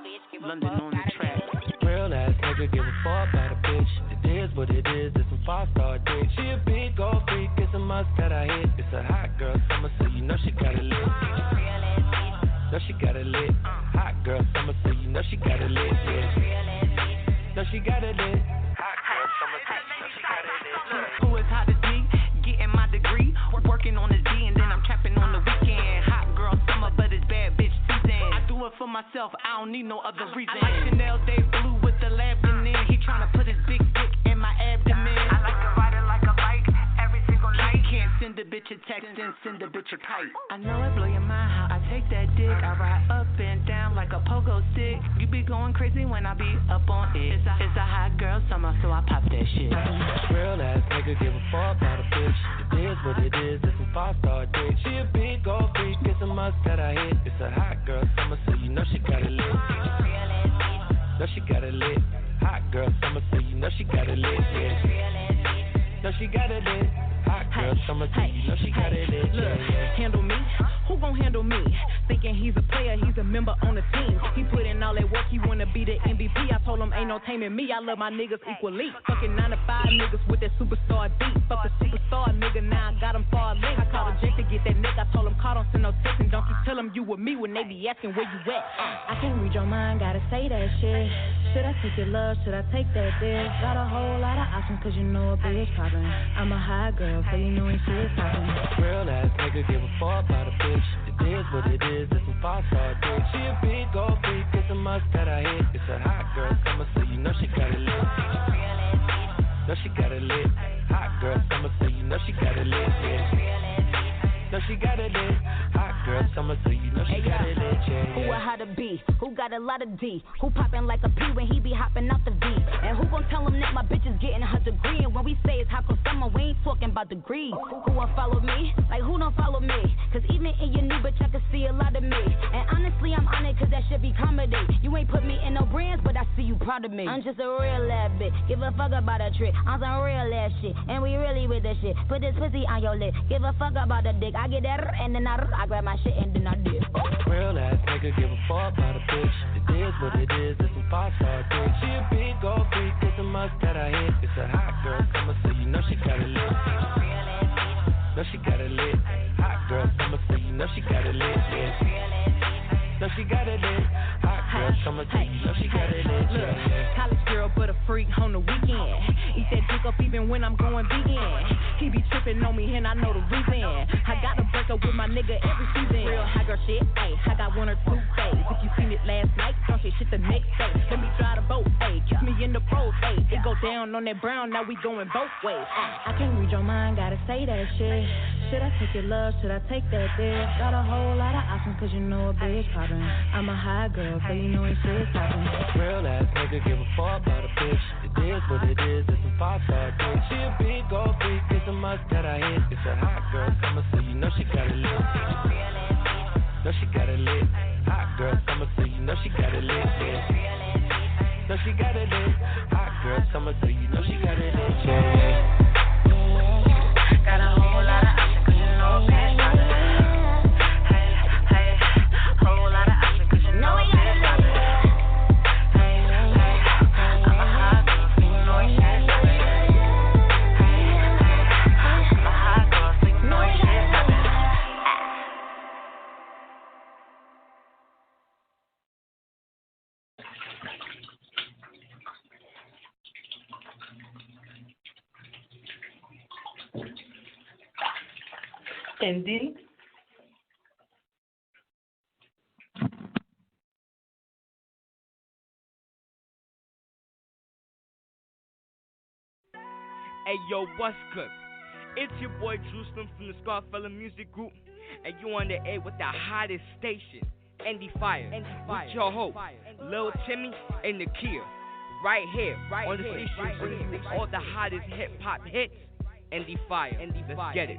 bitch, give a London fuck on about the a track. nigga. Real ass nigga, give a fuck about a bitch. It is what it is, it's some 5-star dick. She a big gold freak, it's a must that I hit. It's a hot girl summer, so you know she got it lit. Real ass bitch. Know she got it lit. Hot girl summer, so you know she got it lit. Yeah. Real ass bitch. Know she got it lit. Hot girl summer, so you know she got it lit. Who is hot as me? Getting my degree. Working on this D and then I'm trapping on the weekend. Hot girl summer, but it's bad bitch season. I do it for myself, I don't need no other reason. I like Chanel Day Blue with the lamp in. He tryna put his big dick in my abdomen. I like to ride it like a bike every single night. Can't send a bitch a text and send a bitch a kite. I know it blow your mind how I take that dick. I ride up and down like a pogo stick. You be going crazy when I be up on it. It's a hot girl summer, so I pop that shit. Real ass nigga, give a fuck about a bitch. It is what it is, it's some 5-star dick. She a big gold freak, it's a must that I hit. It's a hot girl summer, so you know she got it lit. Real ass bitch. Know she got it lit. Hot girl summer, so you know she got it lit. Yeah. Real ass bitch. Know she got it lit. Hot girl summer, so you know she got it lit. Look, Yeah. handle me? Who gon' handle me? Thinking he's a player, he's a member on the team. He put in all that work, he wanna be the MVP. I told him ain't no taming me, I love my niggas equally. Fucking 9 to 5 niggas with that superstar beat. Fuck a superstar nigga, now I got him far link. I called a jet to get that nigga, I told him call, don't send no text. And don't you tell him you with me when they be asking where you at. I can't read your mind, gotta say that shit. Should I take your love, should I take that dick? Got a whole lot of options, cause you know a bitch poppin'. I'm a high girl, so you know when shit poppin'. Real ass nigga, give a fuck about a bitch. It is what it is, it's some 5-star dick. She a big gold freak, it's a must that I hit. It's a hot girl summer, so you know she got it lit. Know she got it lit. Hot girl summer, so you know she got it lit. Yeah. Know she got it lit. Hot girl summer, so you know she got it lit. Yeah. Who a how to be? Who got a lot of D? Who poppin' like a P when he be hoppin' out the V? And who gon' tell him that my bitch is getting her degree? And when we say it's hot girl summer, we ain't talking about degrees. Who won't follow me? Like who don't follow me? Cause even in your new bitch, I can see a lot of me. And honestly, I'm on it cause that should be comedy. You ain't put me in no brands, but I see you proud of me. I'm just a real ass bitch. Give a fuck about a trick. I'm some real ass shit. And we really with the shit. Put this pussy on your lip. Give a fuck about the dick. I get that and then I grab my shit and then I dip. Real ass nigga, give a fuck about a bitch. It is what it is, it's some 5-star dick. She a big gold freak, it's a must that I hit. It's a hot girl summer, so you know she got it lit. Know she got it lit. Hot girl summer, so you know she got it lit. Yeah. Know she got it lit. Hot girl summer, so you know she got it lit. Look, college girl but a freak on the weekend. Eat that dick up even when I'm going vegan. He be tripping on me and I know the reason. I gotta break up with my nigga every season. Real high girl shit, ayy. I got one or two days. If you seen it last night, don't say shit the next day. Let me drive the boat, ayy. Kiss me in the pros, ayy. It go down on that brown, now we going both ways. I can't read your mind, gotta say that shit. Should I take your love, should I take that dick? Got a whole lot of options, cause you know a bitch poppin'. I'm a high girl, so you know ain't shit stoppin'. Real ass nigga give a fuck about a bitch. It is what it is, it's a 5-star dick. She a big old freak, it's a must that I hit. It's a hot girl summer, so you know she got it lit. Know she got it lit. Hot girl summer, so you know she got it lit. Yeah. Know she got it lit. Hot girl summer, so you know she got it lit. Yeah. Got a whole lot of options, cause you know a bitch poppin'. Hey, whole lot of options, cause you know a bitch poppin'. I'm a hot girl, so you know a shit poppin'. I'm a hot girl, so you know a shit poppin'. Endie. Hey yo, what's good? It's your boy Jerusalem from the Scarfella Music Group, and you on the air with the hottest station, Endie Fiya, with your host, Lil Timmy and Nakia, right here on the station bringing you all the hottest hip hop hits. Endie Fiya, let's get it.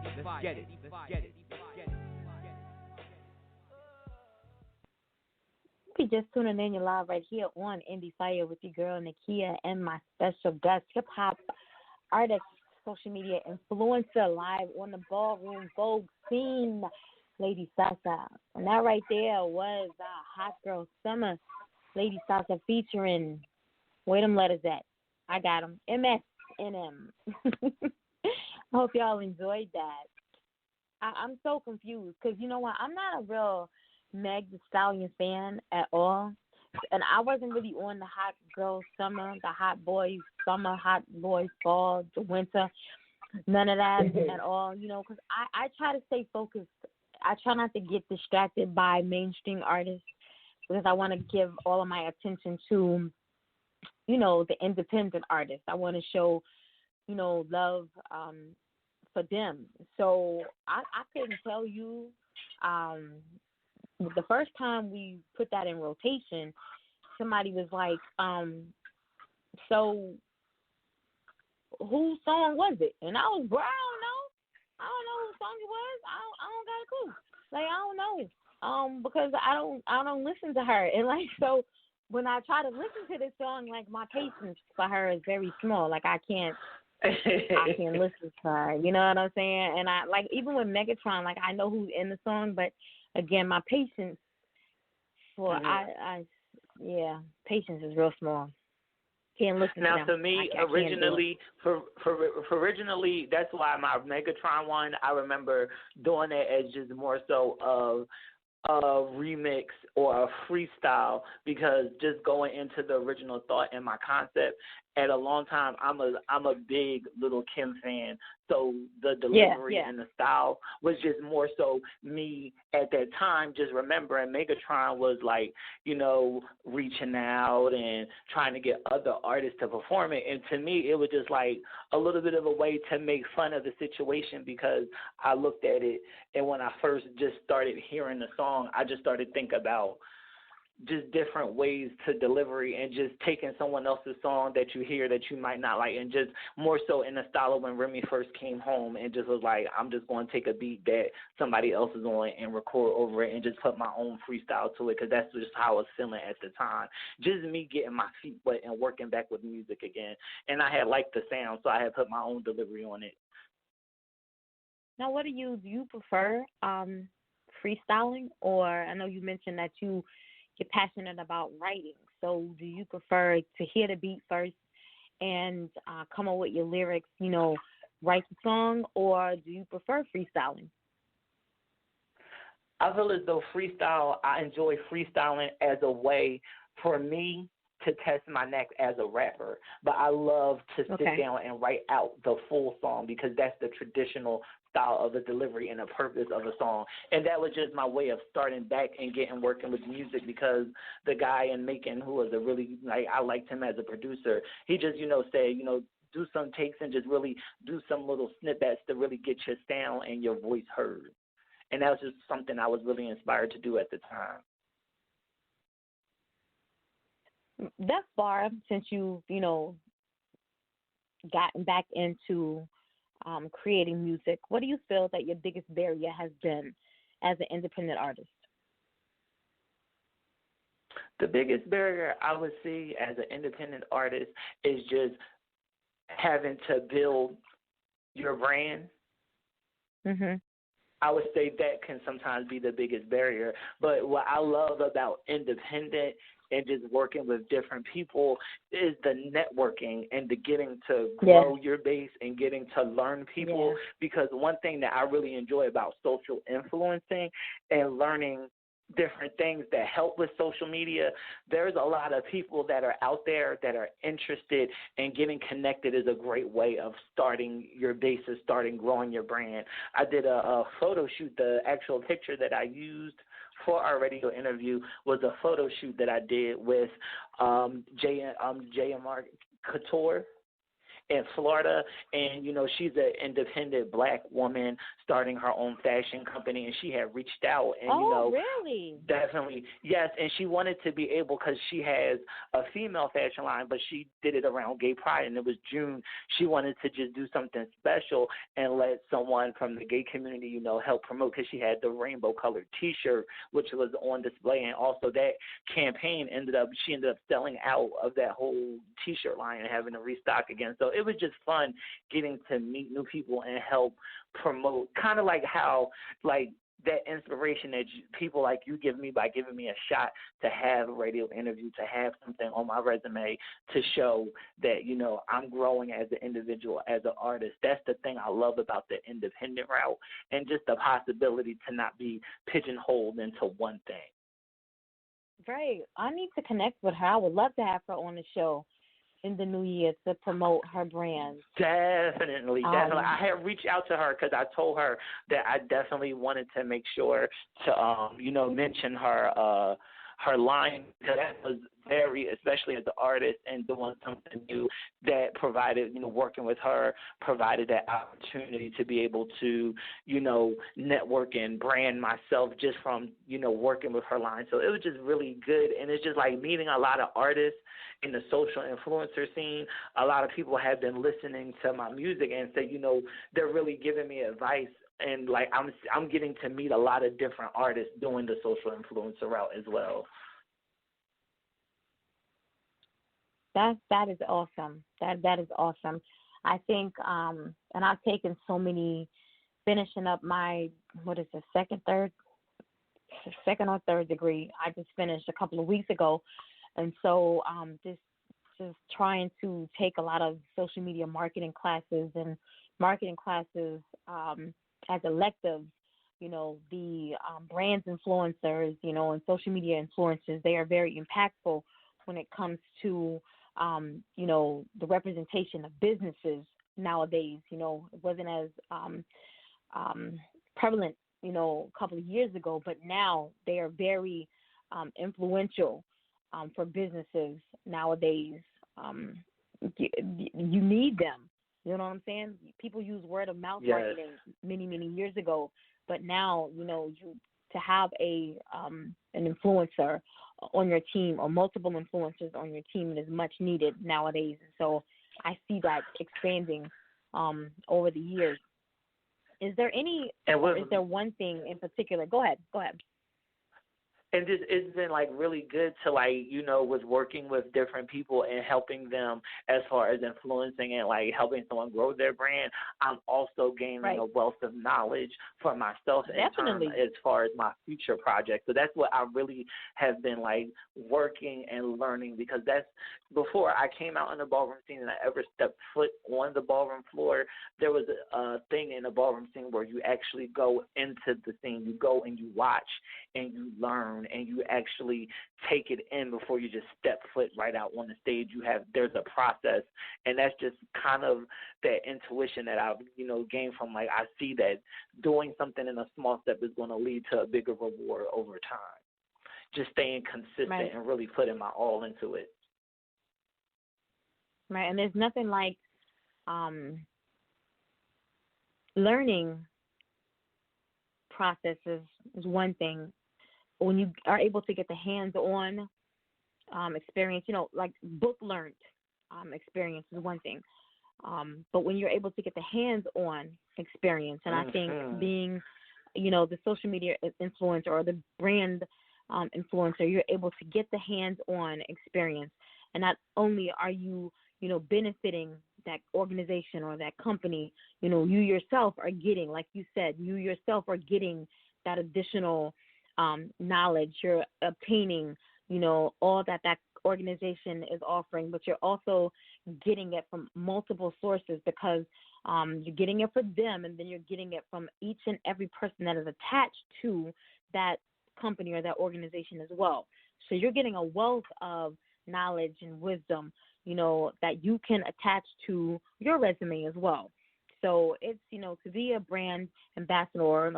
If you're just tuning in, you're live right here on Endie Fiya with your girl Nakia and my special guest, hip hop artist, social media influencer, live on the ballroom Vogue scene, Lady SaSa. And that right there was Hot Girl Summer, Lady SaSa featuring, where them letters at? I got them, MSNM. I hope y'all enjoyed that. I'm so confused because you know what? I'm not a real Meg Thee Stallion fan at all. And I wasn't really on the Hot Girl Summer, the Hot Boys Summer, Hot Boys Fall, the Winter, none of that at all, you know, because I try to stay focused. I try not to get distracted by mainstream artists because I want to give all of my attention to, you know, the independent artists. I want to show, you know, love for them. So I couldn't tell you. The first time we put that in rotation, somebody was like, so whose song was it? And I was, bro, I don't know whose song it was. I don't got a clue. Like, I don't know. Because I don't listen to her. And like, so when I try to listen to this song, like my patience for her is very small. Like I can't listen to her. You know what I'm saying? And I like even with Megatron, like I know who's in the song, but again, my patience for patience is real small. Can't listen now to them. For me, originally, that's why my Megatron one, I remember doing it as just more so of a remix or a freestyle, because just going into the original thought and my concept. At a long time, I'm a big Little Kim fan, so the delivery and the style was just more so me at that time. Just remembering Megatron was like, you know, reaching out and trying to get other artists to perform it, and to me, it was just like a little bit of a way to make fun of the situation, because I looked at it, and when I first just started hearing the song, I just started thinking about just different ways to delivery and just taking someone else's song that you hear that you might not like, and just more so in the style of when Remy first came home and just was like, I'm just going to take a beat that somebody else is on and record over it and just put my own freestyle to it, because that's just how I was feeling at the time. Just me getting my feet wet and working back with music again. And I had liked the sound, so I had put my own delivery on it. Now, what do you prefer, freestyling, or I know you mentioned that you're passionate about writing. So do you prefer to hear the beat first and come up with your lyrics, you know, write the song, or do you prefer freestyling? I feel as though I enjoy freestyling as a way for me to test my neck as a rapper, but I love to sit down and write out the full song because that's the traditional style of the delivery and the purpose of a song. And that was just my way of starting back and working with music because the guy in Macon who was a really, like, I liked him as a producer, he just, said, do some takes and just really do some little snippets to really get your sound and your voice heard. And that was just something I was really inspired to do at the time. Thus far, since you've, gotten back into creating music, what do you feel that your biggest barrier has been as an independent artist? The biggest barrier I would see as an independent artist is just having to build your brand. Mhm. I would say that can sometimes be the biggest barrier. But what I love about independent and just working with different people is the networking and the getting to grow your base and getting to learn people. Because one thing that I really enjoy about social influencing and learning different things that help with social media, there's a lot of people that are out there that are interested, and getting connected is a great way of starting your basis, growing your brand. I did a photo shoot. The actual picture that I used for our radio interview was a photo shoot that I did with JMR Couture in Florida, and she's an independent black woman starting her own fashion company, and she had reached out, and really? Definitely, yes, and she wanted to be able, because she has a female fashion line, but she did it around Gay Pride, and it was June. She wanted to just do something special and let someone from the gay community, help promote, because she had the rainbow colored T-shirt, which was on display, and also that campaign she ended up selling out of that whole T-shirt line and having to restock again. So it was just fun getting to meet new people and help promote, kind of like how, like, that inspiration that people like you give me by giving me a shot to have a radio interview, to have something on my resume to show that, I'm growing as an individual, as an artist. That's the thing I love about the independent route, and just the possibility to not be pigeonholed into one thing. Right. I need to connect with her. I would love to have her on the show in the new year to promote her brand. Definitely. I had reached out to her because I told her that I definitely wanted to make sure to, mention her line, because that was very, especially as an artist and doing something new, that provided, working with her provided that opportunity to be able to, network and brand myself just from, working with her line. So it was just really good. And it's just like meeting a lot of artists in the social influencer scene. A lot of people have been listening to my music and say, they're really giving me advice. And like I'm getting to meet a lot of different artists doing the social influencer route as well. That is awesome. That is awesome. I think, and I've taken so many, finishing up my second or third degree. I just finished a couple of weeks ago, and so just trying to take a lot of social media marketing classes and marketing classes as electives. The brands influencers, and social media influencers, they are very impactful when it comes to the representation of businesses nowadays. It wasn't as prevalent, a couple of years ago, but now they are very influential for businesses nowadays. You need them. You know what I'm saying? People use word of mouth marketing many, many years ago, but now, to have an influencer on your team or multiple influencers on your team is much needed nowadays. So I see that expanding over the years. Is there one thing in particular? Go ahead. And just, it's been like really good to with working with different people and helping them as far as influencing and helping someone grow their brand. I'm also gaining a wealth of knowledge for myself in turn as far as my future projects. So that's what I really have been working and learning, because that's before I came out in the ballroom scene and I ever stepped foot on the ballroom floor. There was a thing in the ballroom scene where you actually go into the scene, you go and you watch and you learn down and you actually take it in before you just step foot right out on the stage. There's a process, and that's just kind of that intuition that I've gained from, like, I see that doing something in a small step is going to lead to a bigger reward over time. Just staying consistent Right. and really putting my all into it. Right, and there's nothing like learning process is one thing. When you are able to get the hands-on experience, like book learned experience is one thing. But when you're able to get the hands-on experience, and I think being, the social media influencer or the brand influencer, you're able to get the hands-on experience. And not only are you, benefiting that organization or that company, you yourself are getting, like you said, you yourself are getting that additional knowledge. You're obtaining, all that organization is offering, but you're also getting it from multiple sources because you're getting it for them, and then you're getting it from each and every person that is attached to that company or that organization as well. So you're getting a wealth of knowledge and wisdom, that you can attach to your resume as well. So it's, to be a brand ambassador or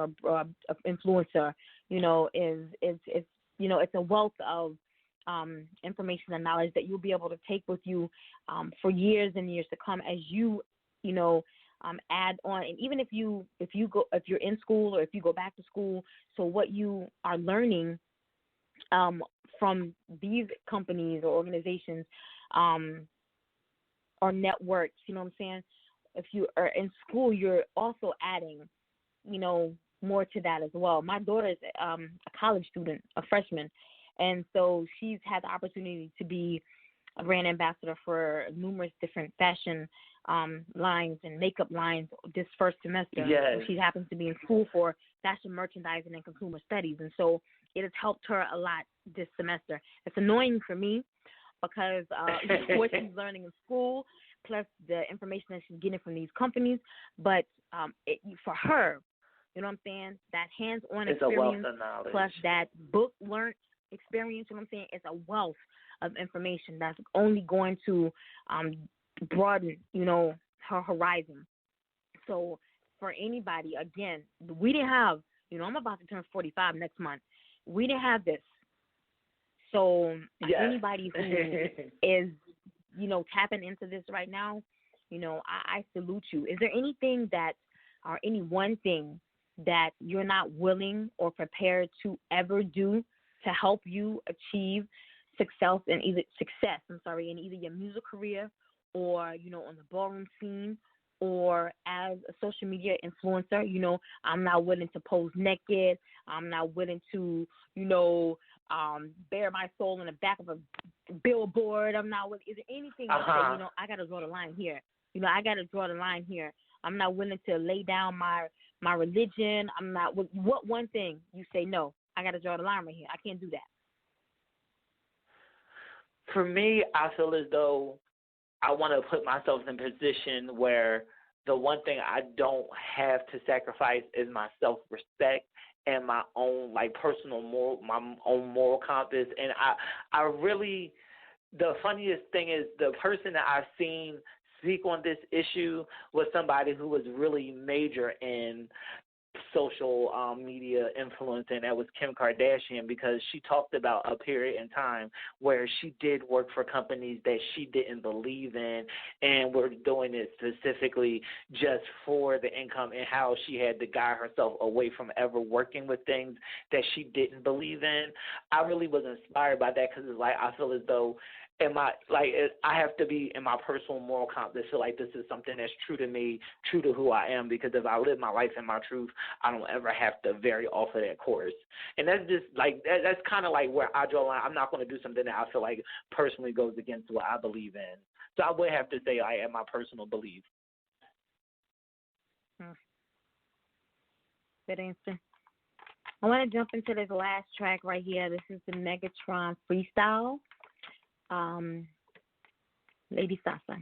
influencer, is it's a wealth of information and knowledge that you'll be able to take with you for years and years to come as you, add on. And even if you're in school or if you go back to school, so what you are learning from these companies or organizations or networks, you know what I'm saying? If you are in school, you're also adding, more to that as well. My daughter is a college student, a freshman, and so she's had the opportunity to be a brand ambassador for numerous different fashion lines and makeup lines this first semester. Yes. She happens to be in school for fashion merchandising and consumer studies, and so it has helped her a lot this semester. It's annoying for me because what she's learning in school, plus the information that she's getting from these companies, but for her, you know what I'm saying, that hands-on it's experience a wealth of knowledge. plus that book-learned experience, you know what I'm saying, it's a wealth of information that's only going to broaden, her horizon. So for anybody, again, we didn't have, I'm about to turn 45 next month. We didn't have this. So anybody who is, tapping into this right now, I salute you. Is there anything that, or any one thing that you're not willing or prepared to ever do to help you achieve success in either your music career or, on the ballroom scene or as a social media influencer? I'm not willing to pose naked. I'm not willing to, bare my soul in the back of a billboard. I'm not willing. Is there anything you say, I got to draw the line here? I got to draw the line here. I'm not willing to lay down my religion. I'm not. What one thing you say, no, I got to draw the line right here. I can't do that. For me, I feel as though I want to put myself in a position where the one thing I don't have to sacrifice is my self-respect and my own personal my own moral compass. And I really, the funniest thing is the person that I've seen speak on this issue was somebody who was really major in social media influence, and that was Kim Kardashian, because she talked about a period in time where she did work for companies that she didn't believe in and were doing it specifically just for the income, and how she had to guide herself away from ever working with things that she didn't believe in. I really was inspired by that because it's I feel as though I have to be in my personal moral compass. Feel like this is something that's true to me, true to who I am, because if I live my life in my truth, I don't ever have to vary off of that course. And that's just that's kind of where I draw the line. I'm not going to do something that I feel like personally goes against what I believe in. So I would have to say I am my personal belief. Good answer. I want to jump into this last track right here. This is the Megatron freestyle. Lady SaSa.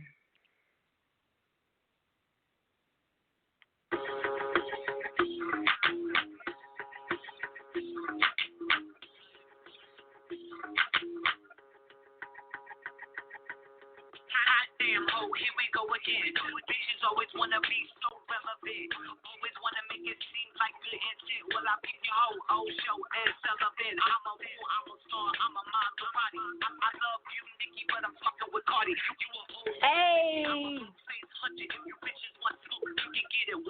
always wanna be so relevant. Always wanna make it seem like good and shit. Well, I pick your whole show and relevant. I'm a fool, I'm a star, I'm a Maserati. I love you, Nikki, but I'm fucking with Cardi. You a old Hey. I'm a face 100. If you bitches want smoke, you can get it 100.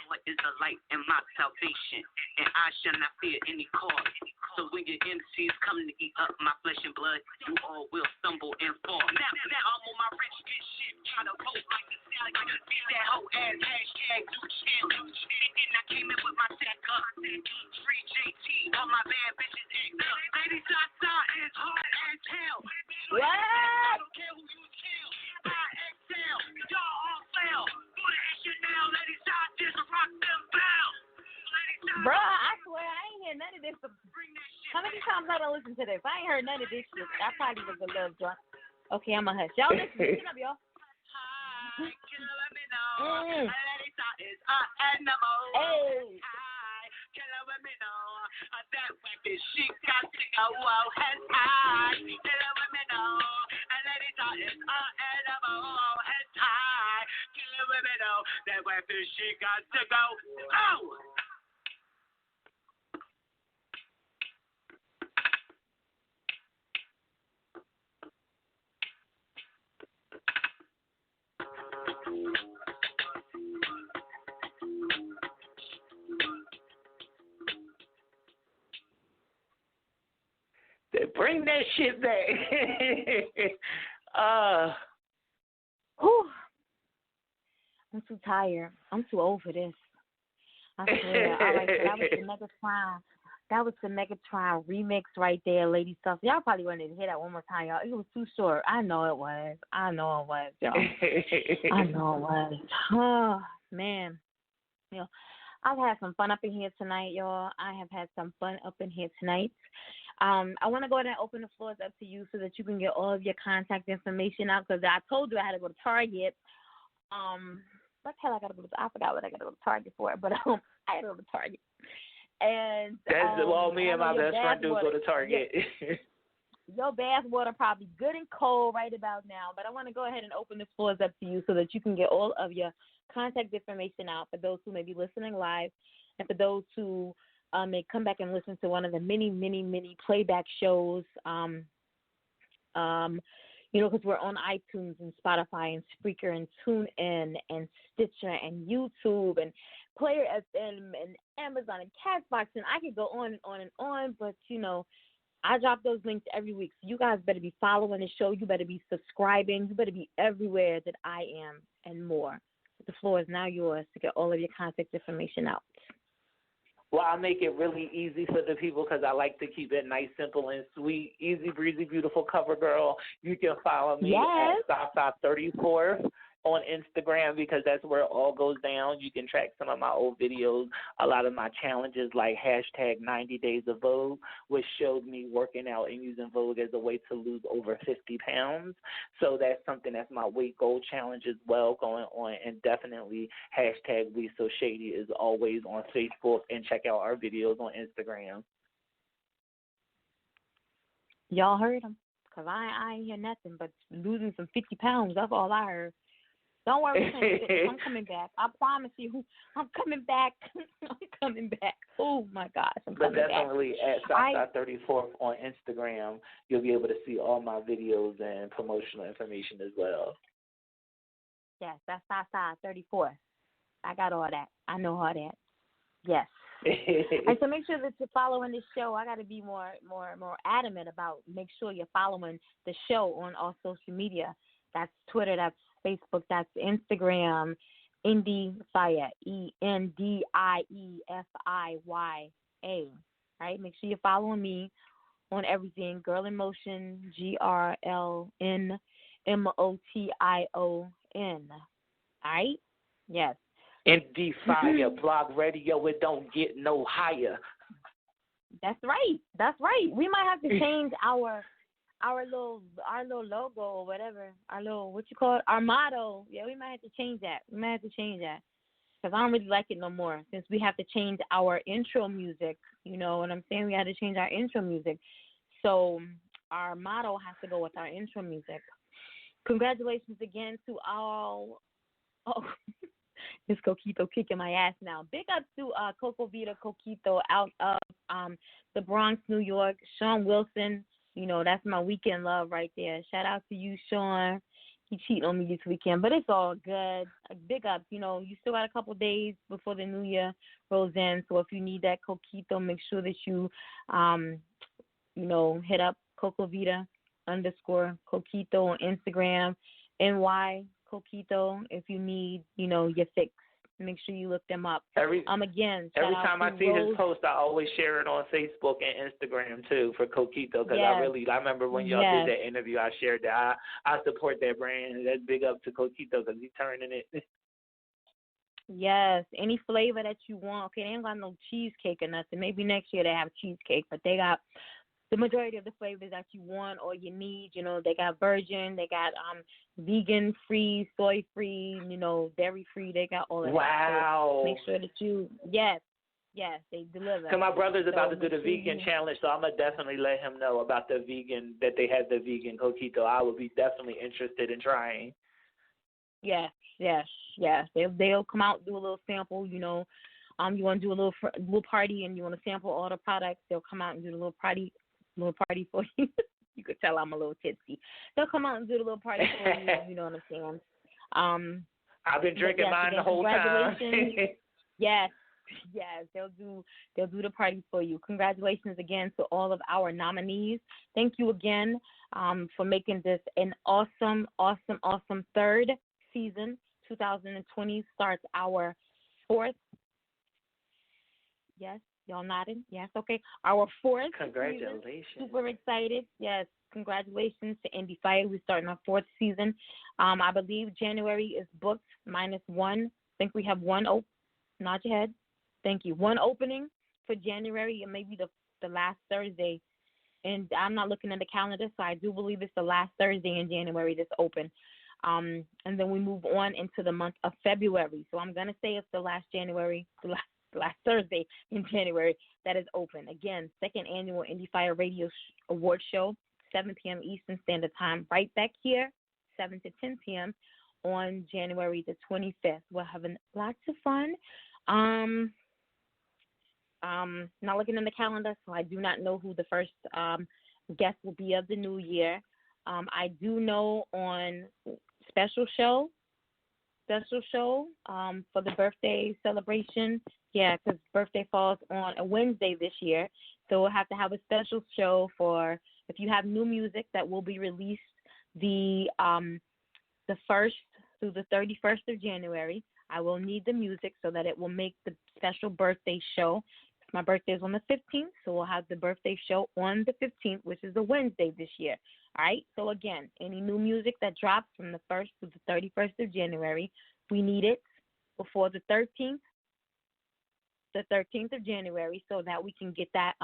What is the light in my salvation? And I shall not fear any cause. So when your MCs come to eat up my flesh and blood, you all will stumble and fall. Now I'm on my rich bitch shit. Try to vote like the stallion. Beat that whole ass hashtag new channel. And I came in with my tech up. Free JT, all my bad bitches act up. Lady SaSa is hard as hell. What? I don't care who you kill. I excel. Y'all all fail. Do the action now. Lady SaSa just rock them bells. Bruh, I swear I ain't hear none of this. How many times I done listen to this? I ain't heard none of this shit. I probably was a little drunk. Okay, I'm a hush. Y'all listen up, y'all. Hi, can you let me know? Lady SaSa is an animal. Hey. Hi, can you let me know? That weapon she got to go out head high. Can you let me know? Lady SaSa is an animal. Head high. Can you let me know? That weapon she got to go. Oh! Bring that shit back. Whew. I'm too tired. I'm too old for this. I swear. All right, so that was the Megatron. That was the Megatron remix right there, lady stuff. Y'all probably wanted to hear that one more time, y'all. It was too short. I know it was, y'all. I know it was. Oh, man. You know, I've had some fun up in here tonight, y'all. I have had some fun up in here tonight. I want to go ahead and open the floors up to you so that you can get all of your contact information out, because I told you I had to go to Target. What the hell I got to go to? I forgot what I got to go to Target for, but I had to go to Target. And that's well, me and my best friend do go to Target. Yeah. Your bath water probably good and cold right about now, but I want to go ahead and open the floors up to you so that you can get all of your contact information out for those who may be listening live, and for those who may come back and listen to one of the many playback shows. Because we're on iTunes and Spotify and Spreaker and TuneIn and Stitcher and YouTube and Player FM and Amazon and Castbox, and I could go on and on and on, but, I drop those links every week, so you guys better be following the show. You better be subscribing. You better be everywhere that I am and more. The floor is now yours to get all of your contact information out. Well, I make it really easy for the people because I like to keep it nice, simple, and sweet. Easy breezy, beautiful cover girl. You can follow me at SaSa34 on Instagram, because that's where it all goes down. You can track some of my old videos, a lot of my challenges like hashtag 90 Days of Vogue, which showed me working out and using Vogue as a way to lose over 50 pounds. So that's something that's my weight goal challenge as well going on. And definitely hashtag We So Shady is always on Facebook, and check out our videos on Instagram. Y'all heard him, because I ain't hear nothing but losing some 50 pounds. That's all I heard. Don't worry, I'm coming back. I promise you, I'm coming back. I'm coming back. Oh, my gosh, I'm coming back. But definitely at SaSa34 on Instagram, you'll be able to see all my videos and promotional information as well. Yes, that's SaSa34. I got all that. I know all that. Yes. And so make sure that you're following this show. I got to be more adamant about make sure you're following the show on all social media. That's Twitter, that's Facebook, that's Instagram, Endie Fiya, ENDIEFIYA. Right? Make sure you're following me on everything. Girl in Motion, GRLNMOTION. All right? Yes. Endie Fiya, blog radio, it don't get no higher. That's right. That's right. We might have to change our little logo or whatever. Our little, what you call it? Our motto. Yeah, we might have to change that. Because I don't really like it no more, since we have to change our intro music. You know what I'm saying? We had to change our intro music. So our motto has to go with our intro music. Congratulations again to all Oh, this Coquito kicking my ass now. Big up to Coco Vita Coquito out of the Bronx, New York. Sean Wilson, that's my weekend love right there. Shout out to you, Sean. He cheated on me this weekend, but it's all good. Big up, you still got a couple days before the new year rolls in. So if you need that Coquito, make sure that you, hit up Coco Vita _ Coquito on Instagram, NY Coquito. If you need, your fix, make sure you look them up. Again, every time I see his post, I always share it on Facebook and Instagram too for Coquito, because I remember when y'all did that interview, I shared that. I support that brand. That's big up to Coquito because he's turning it. Yes, any flavor that you want. Okay, they ain't got no cheesecake or nothing. Maybe next year they have cheesecake, but they got the majority of the flavors that you want or you need. They got virgin, they got vegan free, soy free, dairy free. They got all of that. Wow. So make sure that you, yes, they deliver. Because my brother's about to do the vegan challenge, so I'm going to definitely let him know about the vegan, that they have the vegan Coquito. I would be definitely interested in trying. Yes. They'll come out and do a little sample, you want to do a little party and you want to sample all the products, they'll come out and do the little party for you. You could tell I'm a little tipsy. They'll come out and do the little party for you. You know what I'm saying? I've been drinking mine the whole time. Yes, they'll do the party for you. Congratulations again to all of our nominees. Thank you again for making this an awesome third season. 2020 starts our fourth. Yes. Y'all nodding? Yes, okay. Our fourth. Congratulations. Season. Super excited. Yes, congratulations to Endie Fiya. We're starting our fourth season. I believe January is booked -1. I think we have one nod your head. Thank you. One opening for January, and maybe the last Thursday. And I'm not looking at the calendar, so I do believe it's the last Thursday in January that's open. And then we move on into the month of February. So I'm going to say it's the last Thursday in January that is open. Again, second annual Endie Fiya Radio Award Show, 7 p.m. Eastern Standard Time, right back here, 7 to 10 p.m. on January the 25th. We're having lots of fun. Not looking in the calendar, so I do not know who the first guest will be of the new year. I do know on special show for the birthday celebration. Yeah, because birthday falls on a Wednesday this year. So we'll have to have a special show for if you have new music that will be released the 1st through the 31st of January. I will need the music so that it will make the special birthday show. My birthday is on the 15th, so we'll have the birthday show on the 15th, which is a Wednesday this year. All right? So, again, any new music that drops from the 1st to the 31st of January, we need it before the 13th of January so that we can get that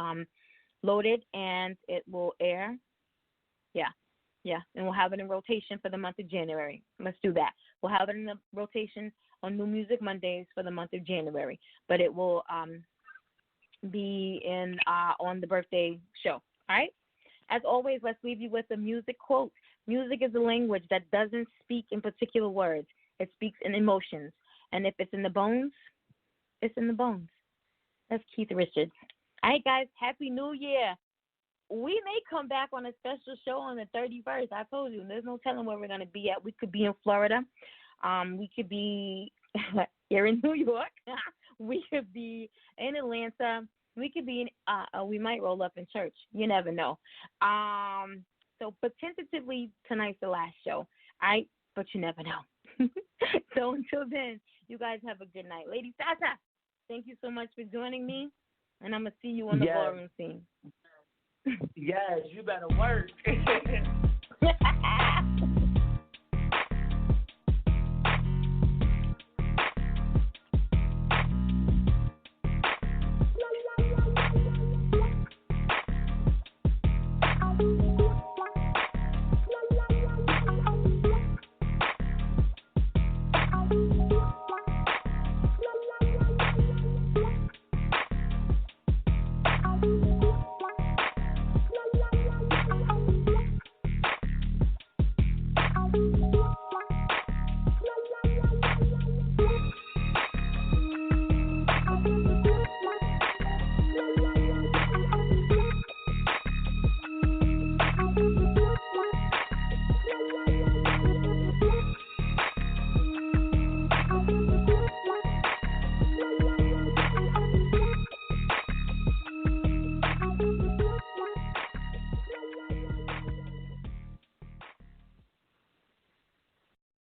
loaded and it will air. Yeah, and we'll have it in rotation for the month of January. Let's do that. We'll have it in the rotation on New Music Mondays for the month of January, but it will be in on the birthday show. All right? As always, let's leave you with a music quote. Music is a language that doesn't speak in particular words. It speaks in emotions. And if it's in the bones, it's in the bones. That's Keith Richards. All right, guys, Happy New Year. We may come back on a special show on the 31st. I told you, there's no telling where we're going to be at. We could be in Florida. We could be here in New York. We could be in Atlanta. We could be in, we might roll up in church. You never know. But tentatively, tonight's the last show. All right? But you never know. So until then, you guys have a good night. Lady SaSa, thank you so much for joining me. And I'm going to see you on the ballroom scene. Yes, you better work.